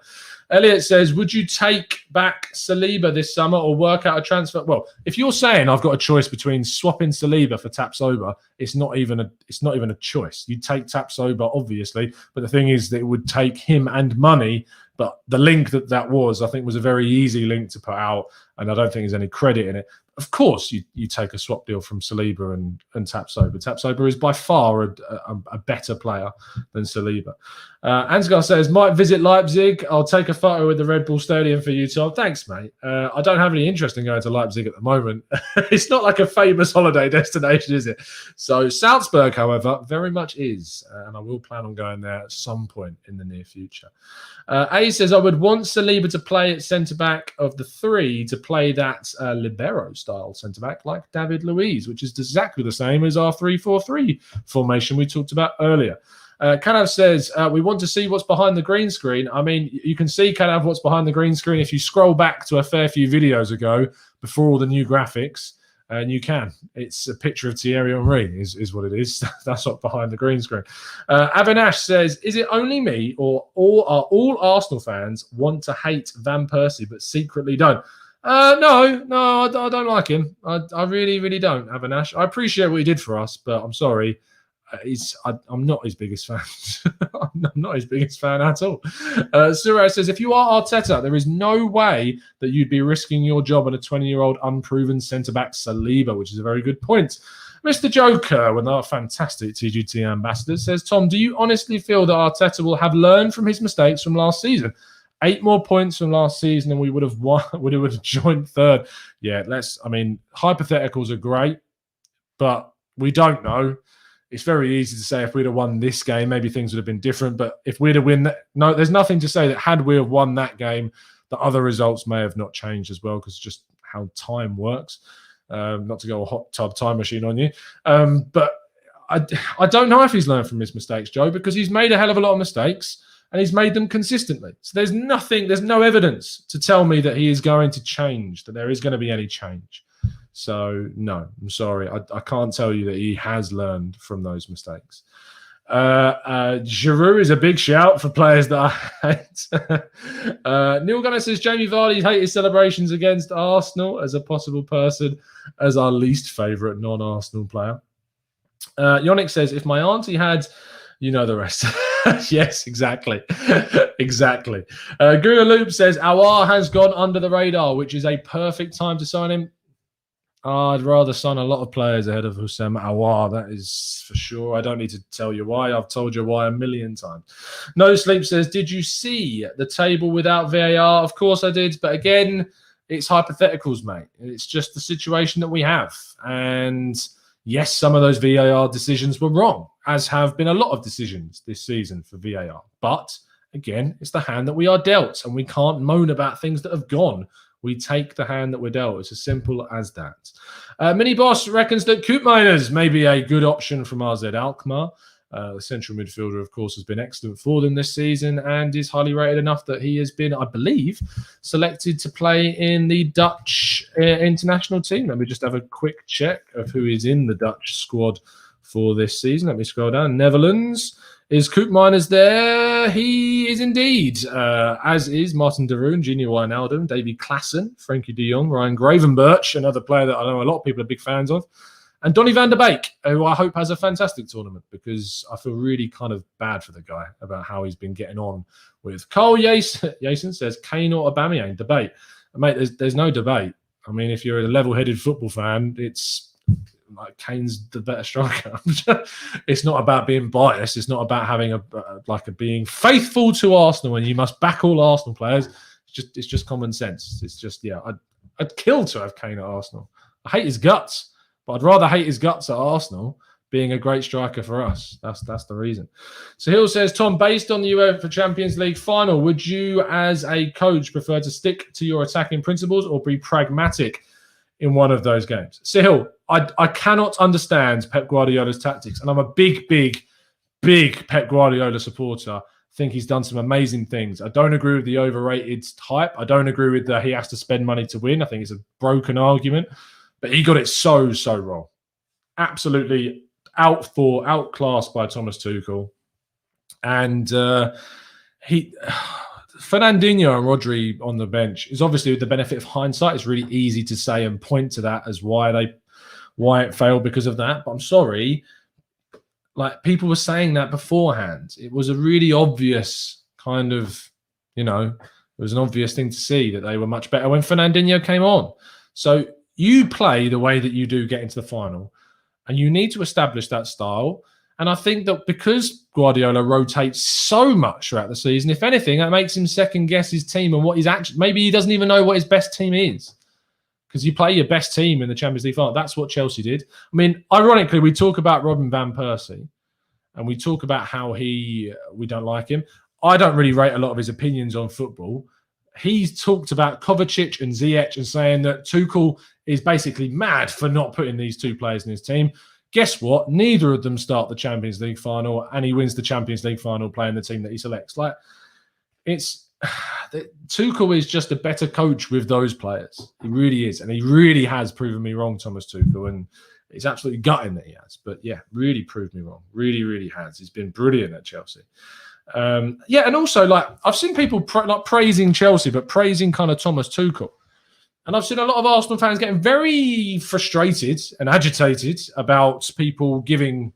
Elliot says, would you take back Saliba this summer or work out a transfer? Well, if you're saying I've got a choice between swapping Saliba for Tapsoba, it's not even a choice. You'd take Tapsoba, obviously, but the thing is that it would take him and money. But the link that was, I think, was a very easy link to put out, and I don't think there's any credit in it. Of course, you take a swap deal from Saliba and Tapsoba. Tapsoba is by far a better player than Saliba. Ansgar says, might visit Leipzig. I'll take a photo with the Red Bull Stadium for you, Tom. Thanks, mate. I don't have any interest in going to Leipzig at the moment. It's not like a famous holiday destination, is it? So Salzburg, however, very much is. And I will plan on going there at some point in the near future. A says, I would want Saliba to play at centre-back of the three to play that libero-style centre-back like David Luiz, which is exactly the same as our 3-4-3 formation we talked about earlier. Kanav says, we want to see what's behind the green screen. I mean, you can see, Kanav, what's behind the green screen if you scroll back to a fair few videos ago before all the new graphics. And you can. It's a picture of Thierry Henry is what it is. That's what's behind the green screen. Avinash says, is it only me or all Arsenal fans want to hate Van Persie but secretly don't? No, I don't like him. I really, really don't, Avinash. I appreciate what he did for us, but I'm sorry. I'm not his biggest fan. I'm not his biggest fan at all. Suraj says, if you are Arteta, there is no way that you'd be risking your job on a 20-year-old unproven centre-back Saliba, which is a very good point. Mr. Joker, with our fantastic TGT ambassador, says, Tom, do you honestly feel that Arteta will have learned from his mistakes from last season? 8 more points from last season and we would have joined third. Yeah, hypotheticals are great, but we don't know. It's very easy to say if we'd have won this game, maybe things would have been different. But if we'd have no, there's nothing to say that had we have won that game, the other results may have not changed as well because just how time works. Not to go a hot tub time machine on you. But I don't know if he's learned from his mistakes, Joe, because he's made a hell of a lot of mistakes and he's made them consistently. So there's no evidence to tell me that he is going to change, that there is going to be any change. So, no, I'm sorry. I can't tell you that he has learned from those mistakes. Giroud is a big shout for players that I hate. Neil Gunner says, Jamie Vardy's hate his celebrations against Arsenal as a possible person as our least favourite non-Arsenal player. Yannick says, if my auntie had, you know the rest. Yes, exactly. Exactly. Gooner Loop says, Awar has gone under the radar, which is a perfect time to sign him. I'd rather sign a lot of players ahead of Houssem Aouar. That is for sure. I don't need to tell you why. I've told you why a million times. No Sleep says, did you see the table without VAR? Of course I did. But again, it's hypotheticals, mate. It's just the situation that we have. And yes, some of those VAR decisions were wrong, as have been a lot of decisions this season for VAR. But again, it's the hand that we are dealt, and we can't moan about things that have gone. We take the hand that we're dealt. It's as simple as that. Mini Boss reckons that Koopmeiners may be a good option from RZ Alkmaar. The central midfielder, of course, has been excellent for them this season and is highly rated enough that he has been, I believe, selected to play in the Dutch international team. Let me just have a quick check of who is in the Dutch squad for this season. Let me scroll down. Netherlands. Is Koopmeiners there? He is indeed, as is Martin de Roon, Junior Wijnaldum, Davy Klaassen, Frankie de Jong, Ryan Gravenberch, another player that I know a lot of people are big fans of, And Donny van der Beek, who I hope has a fantastic tournament, because I feel really kind of bad for the guy about how he's been getting on with. Carl Yason says, Kane or Aubameyang, debate. Mate, there's no debate. I mean, if you're a level-headed football fan, it's like Kane's the better striker. It's not about being biased. It's not about having being faithful to Arsenal, and you must back all Arsenal players. It's just common sense. It's just, yeah, I'd kill to have Kane at Arsenal. I hate his guts, but I'd rather hate his guts at Arsenal being a great striker for us. That's the reason. So Hill says, Tom, based on the UEFA Champions League final, would you as a coach prefer to stick to your attacking principles or be pragmatic in one of those games? So Hill, I cannot understand Pep Guardiola's tactics, and I'm a big Pep Guardiola supporter. I think he's done some amazing things. I don't agree with the overrated hype. I don't agree with the he has to spend money to win. I think it's a broken argument, but he got it so wrong. Absolutely outclassed by Thomas Tuchel. And Fernandinho and Rodri on the bench is obviously, with the benefit of hindsight, it's really easy to say and point to that as why it failed because of that. But I'm sorry, like, people were saying that beforehand. It was a really obvious kind of, it was an obvious thing to see that they were much better when Fernandinho came on. So you play the way that you do get into the final, and you need to establish that style. And I think that because Guardiola rotates so much throughout the season, if anything, that makes him second guess his team and what he's actually, maybe he doesn't even know what his best team is, because you play your best team in the Champions League final. That's what Chelsea did. I mean, ironically, we talk about Robin van Persie and we talk about how we don't like him. I don't really rate a lot of his opinions on football. He's talked about Kovacic and Ziyech and saying that Tuchel is basically mad for not putting these two players in his team. Guess what? Neither of them start the Champions League final, and he wins the Champions League final playing the team that he selects. Like, Tuchel is just a better coach with those players. He really is, and he really has proven me wrong, Thomas Tuchel, and it's absolutely gutting that he has. But yeah, really proved me wrong. Really has. He's been brilliant at Chelsea. And also, like, I've seen people not praising Chelsea, but praising kind of Thomas Tuchel. And I've seen a lot of Arsenal fans getting very frustrated and agitated about people giving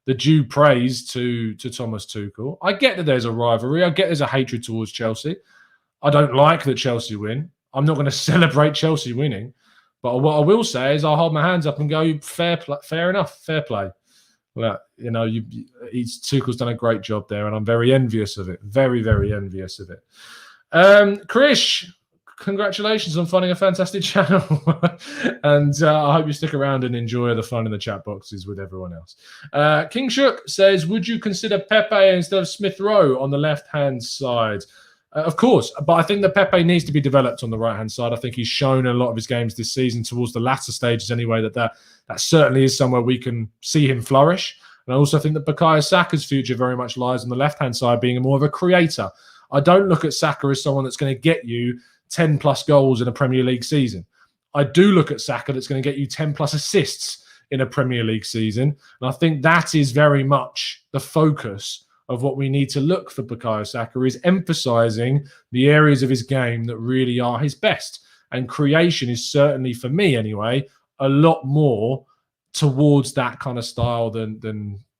the due praise to Thomas Tuchel. I get that there's a rivalry. I get there's a hatred towards Chelsea. I don't like that Chelsea win. I'm not going to celebrate Chelsea winning. But what I will say is I'll hold my hands up and go, fair enough, fair play. Well, Tuchel's done a great job there, and I'm very envious of it. Very envious of it. Krish, congratulations on finding a fantastic channel. And I hope you stick around and enjoy the fun in the chat boxes with everyone else. King Shook says, would you consider Pepe instead of Smith Rowe on the left-hand side? Of course, but I think that Pepe needs to be developed on the right-hand side. I think he's shown a lot of his games this season, towards the latter stages anyway, that certainly is somewhere we can see him flourish. And I also think that Bukayo Saka's future very much lies on the left-hand side, being more of a creator. I don't look at Saka as someone that's going to get you 10-plus goals in a Premier League season. I do look at Saka that's going to get you 10-plus assists in a Premier League season. And I think that is very much the focus of what we need to look for Bukayo Saka, is emphasising the areas of his game that really are his best. And creation is certainly, for me anyway, a lot more towards that kind of style than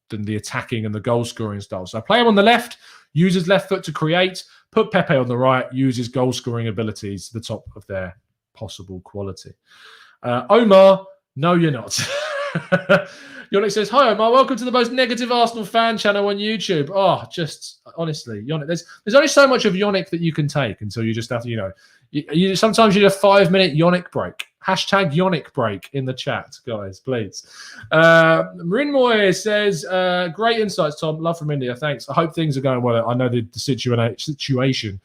the attacking and the goal-scoring style. So I play him on the left, use his left foot to create, put Pepe on the right, use his goal-scoring abilities to the top of their possible quality. Omar, no, you're not. Yannick says, hi, Omar. Welcome to the most negative Arsenal fan channel on YouTube. Oh, just honestly, Yannick, there's only so much of Yannick that you can take until you just have to, you sometimes you need a 5-minute Yannick break. Hashtag Yannick break in the chat, guys, please. Rinmoy says, great insights, Tom. Love from India. Thanks. I hope things are going well. I know the situation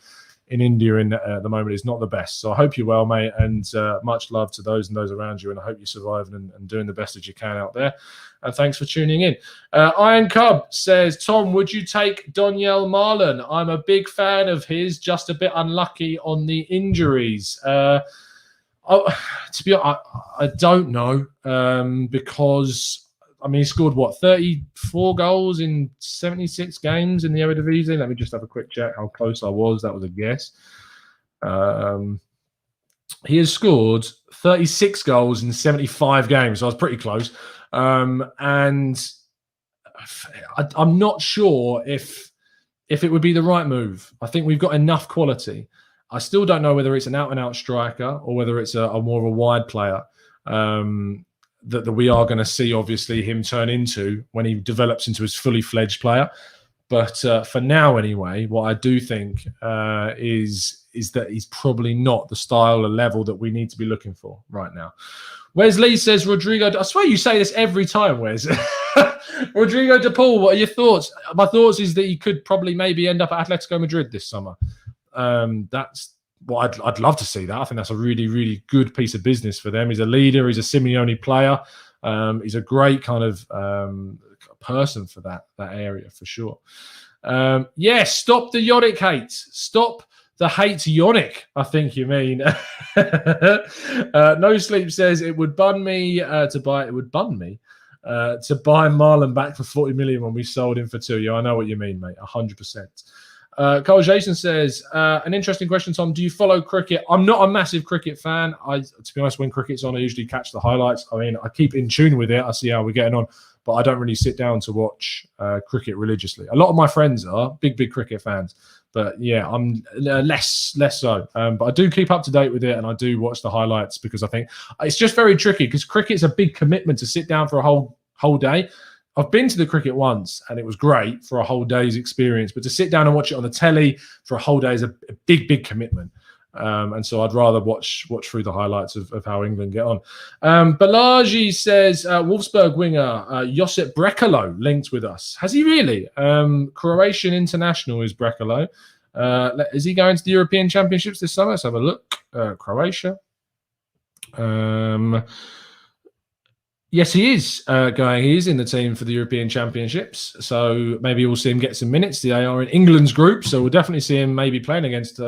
in India at the moment is not the best. So I hope you're well, mate, and much love to those and those around you, and I hope you're surviving and doing the best that you can out there. And thanks for tuning in. Iron Cub says, Tom, would you take Daniel Marlon? I'm a big fan of his, just a bit unlucky on the injuries. To be honest, I don't know, because he scored 34 goals in 76 games in the Eredivisie. Let me just have a quick check how close I was. That was a guess. He has scored 36 goals in 75 games, so I was pretty close. And I'm not sure if it would be the right move. I think we've got enough quality. I still don't know whether it's an out-and-out striker or whether it's a more of a wide player that we are going to see, obviously, him turn into when he develops into his fully fledged player. But for now, anyway, what I do think is that he's probably not the style or level that we need to be looking for right now. Wes Lee says, Rodrigo, I swear you say this every time, Wes. Rodrigo de Paul, what are your thoughts? My thoughts is that he could probably maybe end up at Atletico Madrid this summer. That's what I'd love to see that. I think that's a really, really good piece of business for them. He's a leader. He's a Simeone player. He's a great kind of person for that area for sure. Stop the Yonic hate. Stop the hate Yonic, I think you mean. No Sleep says it would bun me to buy. It would bun me to buy Marlon back for 40 million when we sold him for 2. Yeah, I know what you mean, mate. 100%. Carl Jason says, an interesting question, Tom. Do you follow cricket? I'm not a massive cricket fan. To be honest, when cricket's on, I usually catch the highlights. I mean, I keep in tune with it. I see how we're getting on, but I don't really sit down to watch cricket religiously. A lot of my friends are big cricket fans, but yeah, I'm less so. But I do keep up to date with it, and I do watch the highlights because I think it's just very tricky because cricket's a big commitment to sit down for a whole day. I've been to the cricket once and it was great for a whole day's experience, but to sit down and watch it on the telly for a whole day is a big commitment. And so I'd rather watch through the highlights of how England get on. Balaji says, Wolfsburg winger Josip Brekalo linked with us. Has he really? Croatian international is Brekalo. Is he going to the European Championships this summer? Let's have a look. Croatia. Yes, he is going. He is in the team for the European Championships. So maybe we'll see him get some minutes. They are in England's group. So we'll definitely see him maybe playing against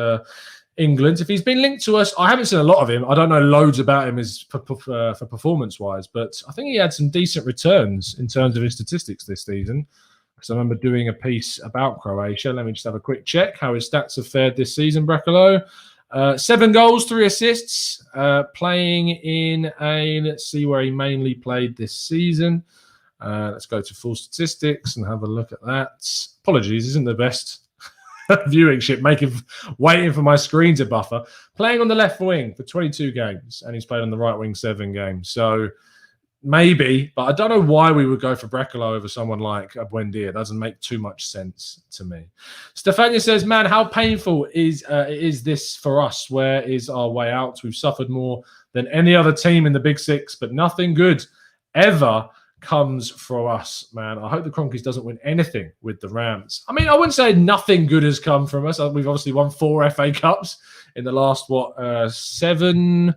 England. If he's been linked to us, I haven't seen a lot of him. I don't know loads about him as for performance-wise. But I think he had some decent returns in terms of his statistics this season. Because I remember doing a piece about Croatia. Let me just have a quick check how his stats have fared this season, Brekalo. 7 goals, 3 assists, playing in let's see where he mainly played this season. Let's go to full statistics and have a look at that. Apologies, isn't the best viewing ship, waiting for my screen to buffer. Playing on the left wing for 22 games, and he's played on the right wing 7 games. So maybe, but I don't know why we would go for Brekalo over someone like Buendia. It doesn't make too much sense to me. Stefania says, man, how painful is this for us? Where is our way out? We've suffered more than any other team in the Big Six, but nothing good ever comes for us, man. I hope the Cronkies doesn't win anything with the Rams. I mean, I wouldn't say nothing good has come from us. We've obviously won 4 FA Cups in the last, 7,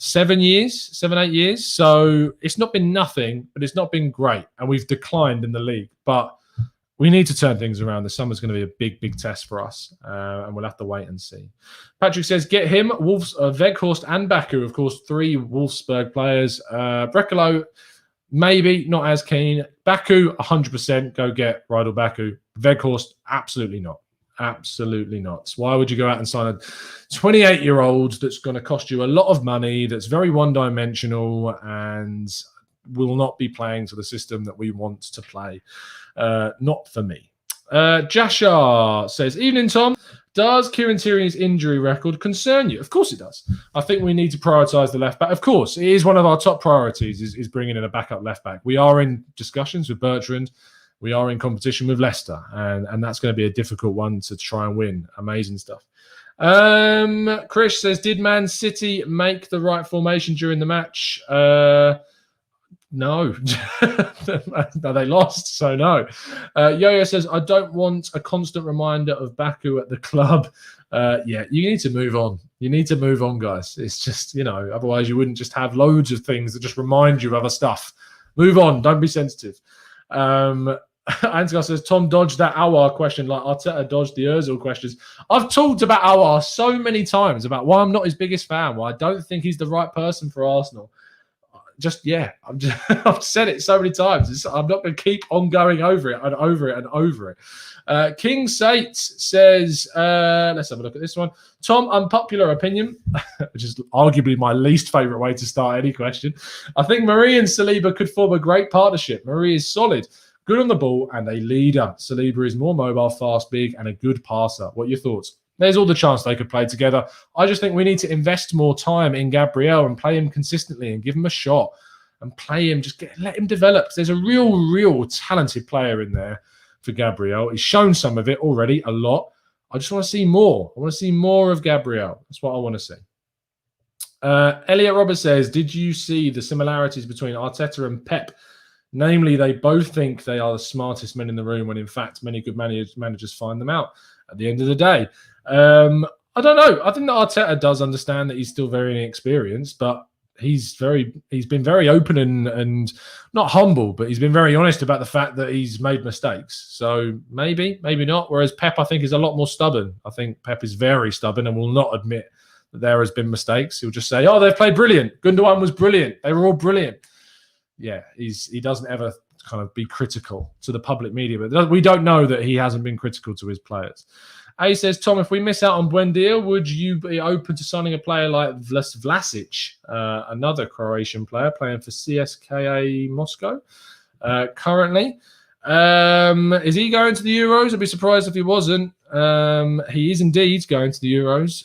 8 years. So it's not been nothing, but it's not been great. And we've declined in the league. But we need to turn things around. The summer's going to be a big test for us. And we'll have to wait and see. Patrick says, get him, Wolves, Weghorst and Baku. Of course, 3 Wolfsburg players. Brekalo, maybe not as keen. Baku, 100%. Go get Rydal Baku. Weghorst, absolutely not. Absolutely not. Why would you go out and sign a 28-year-old that's going to cost you a lot of money, that's very one-dimensional and will not be playing to the system that we want to play? Not for me. Jashar says, evening, Tom. Does Kieran Tierney's injury record concern you? Of course it does. I think we need to prioritise the left back. Of course, it is one of our top priorities is bringing in a backup left back. We are in discussions with Bertrand. We are in competition with Leicester, and that's going to be a difficult one to try and win. Amazing stuff. Chris says, did Man City make the right formation during the match? No. No, they lost, so no. Yo-Yo says, I don't want a constant reminder of Baku at the club. Yeah, you need to move on. You need to move on, guys. It's just, otherwise you wouldn't just have loads of things that just remind you of other stuff. Move on. Don't be sensitive. Ansgar says, Tom dodged that Aouar question like Arteta dodged the Ozil questions. I've talked about Aouar so many times about why I'm not his biggest fan, why I don't think he's the right person for Arsenal. I've said it so many times. I'm not going to keep on going over it and over it and over it. King Sate says, let's have a look at this one. Tom, unpopular opinion, which is arguably my least favourite way to start any question. I think Marie and Saliba could form a great partnership. Marie is solid, good on the ball, and a leader. Saliba is more mobile, fast, big, and a good passer. What are your thoughts? There's all the chance they could play together. I just think we need to invest more time in Gabriel and play him consistently and give him a shot and play him. Let him develop. There's a real talented player in there for Gabriel. He's shown some of it already, a lot. I just want to see more. I want to see more of Gabriel. That's what I want to see. Elliot Roberts says, did you see the similarities between Arteta and Pep? Namely, they both think they are the smartest men in the room when, in fact, many good managers find them out at the end of the day. I don't know. I think that Arteta does understand that he's still very inexperienced, but he's been very open and not humble, but he's been very honest about the fact that he's made mistakes. So maybe not. Whereas Pep, I think, is a lot more stubborn. I think Pep is very stubborn and will not admit that there has been mistakes. He'll just say, "Oh, they've played brilliant. Gundogan was brilliant. They were all brilliant." Yeah, he doesn't ever kind of be critical to the public media, but we don't know that he hasn't been critical to his players. A says, Tom, if we miss out on Buendia, would you be open to signing a player like Vlasic, another Croatian player playing for CSKA Moscow currently? Is he going to the Euros? I'd be surprised if he wasn't. He is indeed going to the Euros.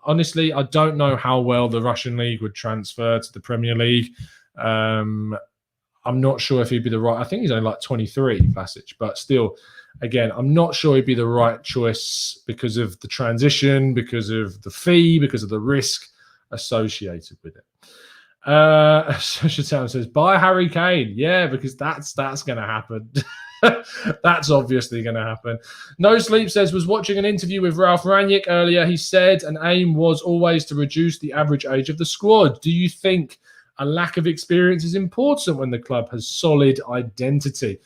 Honestly, I don't know how well the Russian league would transfer to the Premier League. I'm not sure if he'd be the right. I think he's only like 23, Vlasic, but still, again, I'm not sure he'd be the right choice because of the transition, because of the fee, because of the risk associated with it. Shatan says, buy Harry Kane. Yeah, because that's going to happen. That's obviously going to happen. No Sleep says, was watching an interview with Ralph Rangnick earlier. He said an aim was always to reduce the average age of the squad. Do you think a lack of experience is important when the club has solid identity?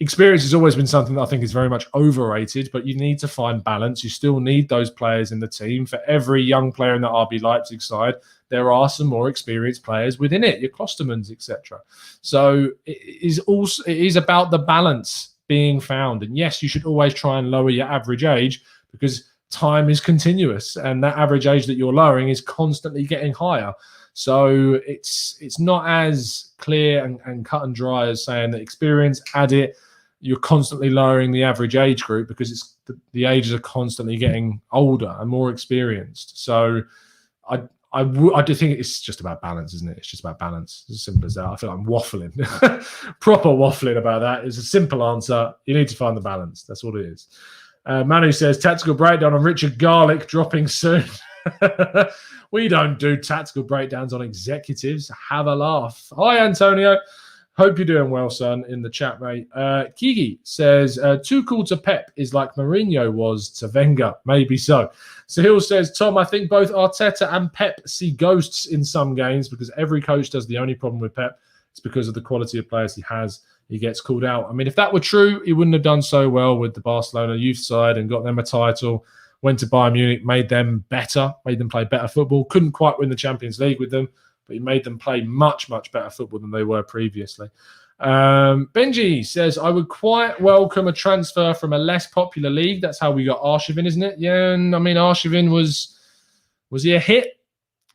Experience has always been something that I think is very much overrated, but you need to find balance. You still need those players in the team. For every young player in the RB Leipzig side, there are some more experienced players within it, your Klostermans, etc. So it is about the balance being found. And yes, you should always try and lower your average age because time is continuous, and that average age that you're lowering is constantly getting higher. So it's not as clear and cut and dry as saying that experience, add it, you're constantly lowering the average age group because the ages are constantly getting older and more experienced. So I do think it's just about balance, isn't it? It's just about balance. It's as simple as that. I feel like I'm waffling, proper waffling about that. It's a simple answer. You need to find the balance. That's what it is. Manu says, tactical breakdown on Richard Garlick dropping soon. We don't do tactical breakdowns on executives. Have a laugh. Hi, Antonio. Hope you're doing well, son, in the chat, mate. Kiki says, too cool to Pep is like Mourinho was to Wenger. Maybe so. Sahil says, Tom, I think both Arteta and Pep see ghosts in some games because every coach does. The only problem with Pep is because of the quality of players he has. He gets called out. I mean, if that were true, he wouldn't have done so well with the Barcelona youth side and got them a title. Went to Bayern Munich, made them better, made them play better football. Couldn't quite win the Champions League with them, but he made them play much, much better football than they were previously. Benji says, I would quite welcome a transfer from a less popular league. That's how we got Arshavin, isn't it? Yeah, and I mean, Arshavin was he a hit?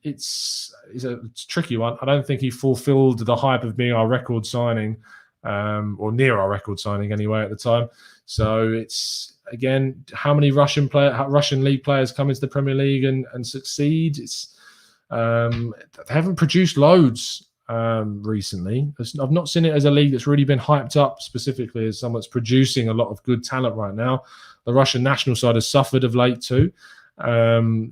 It's a tricky one. I don't think he fulfilled the hype of being our record signing, or near our record signing anyway at the time. So it's, again, how many Russian league players come into the Premier League and succeed? It's they haven't produced loads recently. I've not seen it as a league that's really been hyped up specifically as someone that's producing a lot of good talent right now. The Russian national side has suffered of late too.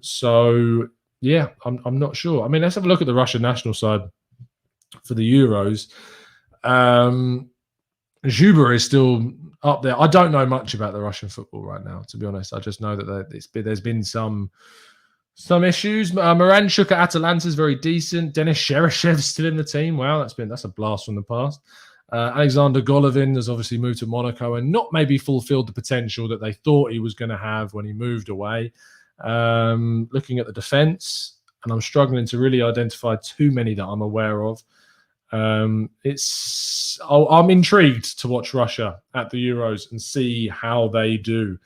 So yeah, I'm not sure. I mean, let's have a look at the Russian national side for the Euros. Zhuba is still up there. I don't know much about the Russian football right now, to be honest. I just know that there's been some issues. Moranchuk at Atalanta is very decent. Denis Chereshev's still in the team. Wow, that's a blast from the past. Alexander Golovin has obviously moved to Monaco and not maybe fulfilled the potential that they thought he was going to have when he moved away. Looking at the defence, and I'm struggling to really identify too many that I'm aware of. I'm intrigued to watch Russia at the Euros and see how they do.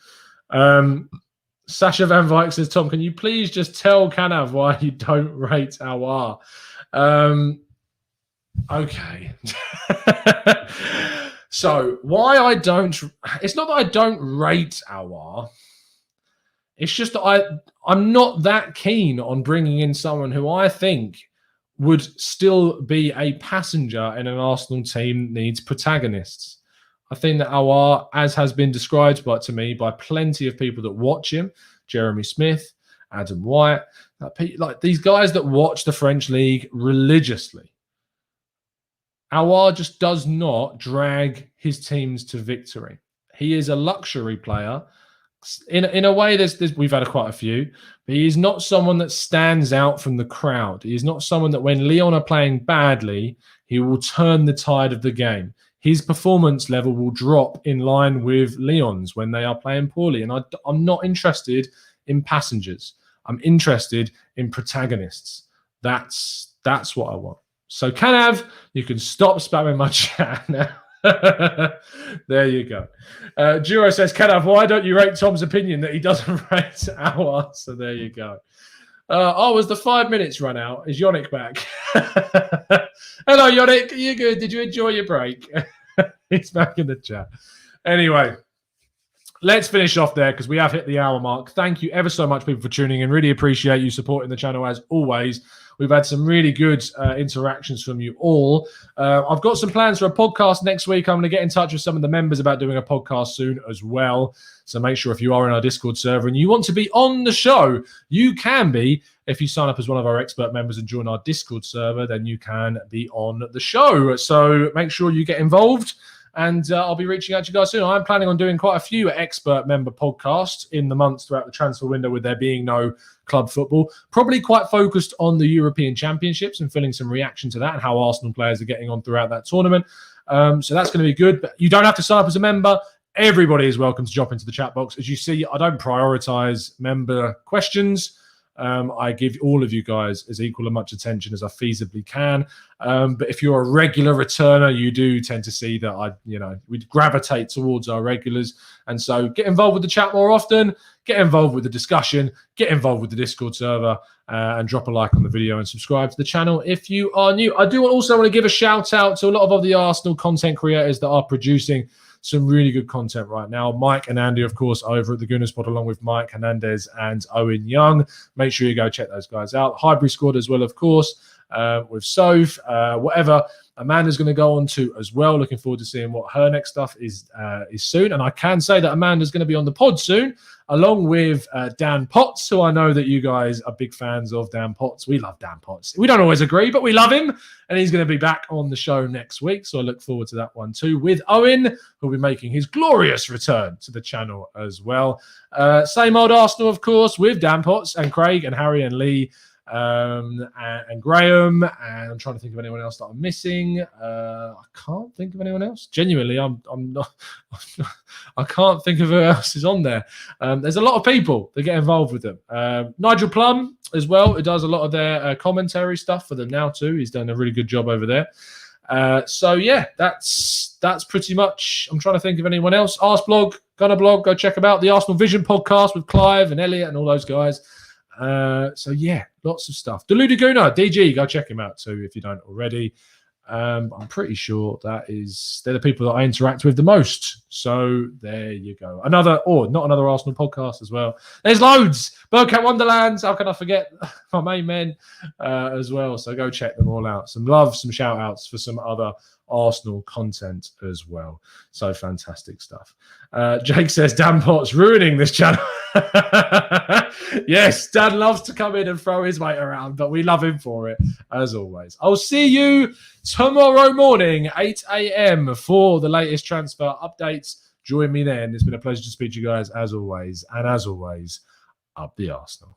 Sasha Van Vyk says, Tom, can you please just tell Kanav why you don't rate Aouar? Okay. So why I don't, it's not that I don't rate Aouar. It's just that I'm not that keen on bringing in someone who I think would still be a passenger in an Arsenal team that needs protagonists. I think that Aouar, as has been described to me by plenty of people that watch him, Jeremy Smith, Adam White, like these guys that watch the French league religiously, Aouar just does not drag his teams to victory. He is a luxury player. In a way, we've had quite a few, but he is not someone that stands out from the crowd. He is not someone that when Lyon are playing badly, he will turn the tide of the game. His performance level will drop in line with Lyon's when they are playing poorly. And I'm not interested in passengers. I'm interested in protagonists. That's what I want. So Kanav, you can stop spamming my chat now. There you go. Duro says, Kanav, why don't you rate Tom's opinion that he doesn't rate Aouar? So there you go. Was the 5 minutes run out? Is Yannick back? Hello, Yannick. Are you good? Did you enjoy your break? He's back in the chat. Anyway, let's finish off there because we have hit the hour mark. Thank you ever so much, people, for tuning in. Really appreciate you supporting the channel as always. We've had some really good interactions from you all. I've got some plans for a podcast next week. I'm going to get in touch with some of the members about doing a podcast soon as well. So make sure if you are in our Discord server and you want to be on the show, you can be. If you sign up as one of our expert members and join our Discord server, then you can be on the show. So make sure you get involved. And I'll be reaching out to you guys soon. I'm planning on doing quite a few expert member podcasts in the months throughout the transfer window with there being no club football. Probably quite focused on the European Championships and filling some reaction to that and how Arsenal players are getting on throughout that tournament. So that's going to be good. But you don't have to sign up as a member. Everybody is welcome to drop into the chat box. As you see, I don't prioritize member questions. I give all of you guys as equal and much attention as I feasibly can. But if you're a regular returner, you do tend to see that we gravitate towards our regulars. And so get involved with the chat more often, get involved with the discussion, get involved with the Discord server, and drop a like on the video and subscribe to the channel if you are new. I do also want to give a shout out to a lot of the Arsenal content creators that are producing some really good content right now. Mike and Andy, of course, over at the Gooner Spot, along with Mike Hernandez and Owen Young. Make sure you go check those guys out. Highbury squad as well, of course, with Soph. Whatever Amanda's going to go on to as well. Looking forward to seeing what her next stuff is soon. And I can say that Amanda's going to be on the pod soon, along with Dan Potts, who I know that you guys are big fans of. Dan Potts. We love Dan Potts. We don't always agree, but we love him. And he's going to be back on the show next week. So I look forward to that one too, with Owen, who'll be making his glorious return to the channel as well. Same old Arsenal, of course, with Dan Potts and Craig and Harry and Lee. And Graham, and I'm trying to think of anyone else that I'm missing. I can't think of anyone else. Genuinely, I'm not. I can't think of who else is on there. There's a lot of people that get involved with them. Nigel Plum as well, who does a lot of their commentary stuff for them now too. He's done a really good job over there. So yeah, that's pretty much. I'm trying to think of anyone else. Arseblog, Gunner Blog, go check them out. The Arsenal Vision podcast with Clive and Elliot and all those guys. So yeah, lots of stuff. Deluded Gooner, DG, go check him out too if you don't already. I'm pretty sure they're the people that I interact with the most. So there you go. Not another Arsenal podcast as well. There's loads. Burkat Wonderlands. How can I forget my main men as well? So go check them all out. Some love, some shout outs for some other Arsenal content as well. So fantastic stuff. Jake says Dan Potts ruining this channel. Yes, Dan loves to come in and throw his weight around, but we love him for it as always. I'll see you tomorrow morning, 8 a.m. for the latest transfer updates. Join me then. It's been a pleasure to speak to you guys as always. And as always, up the Arsenal.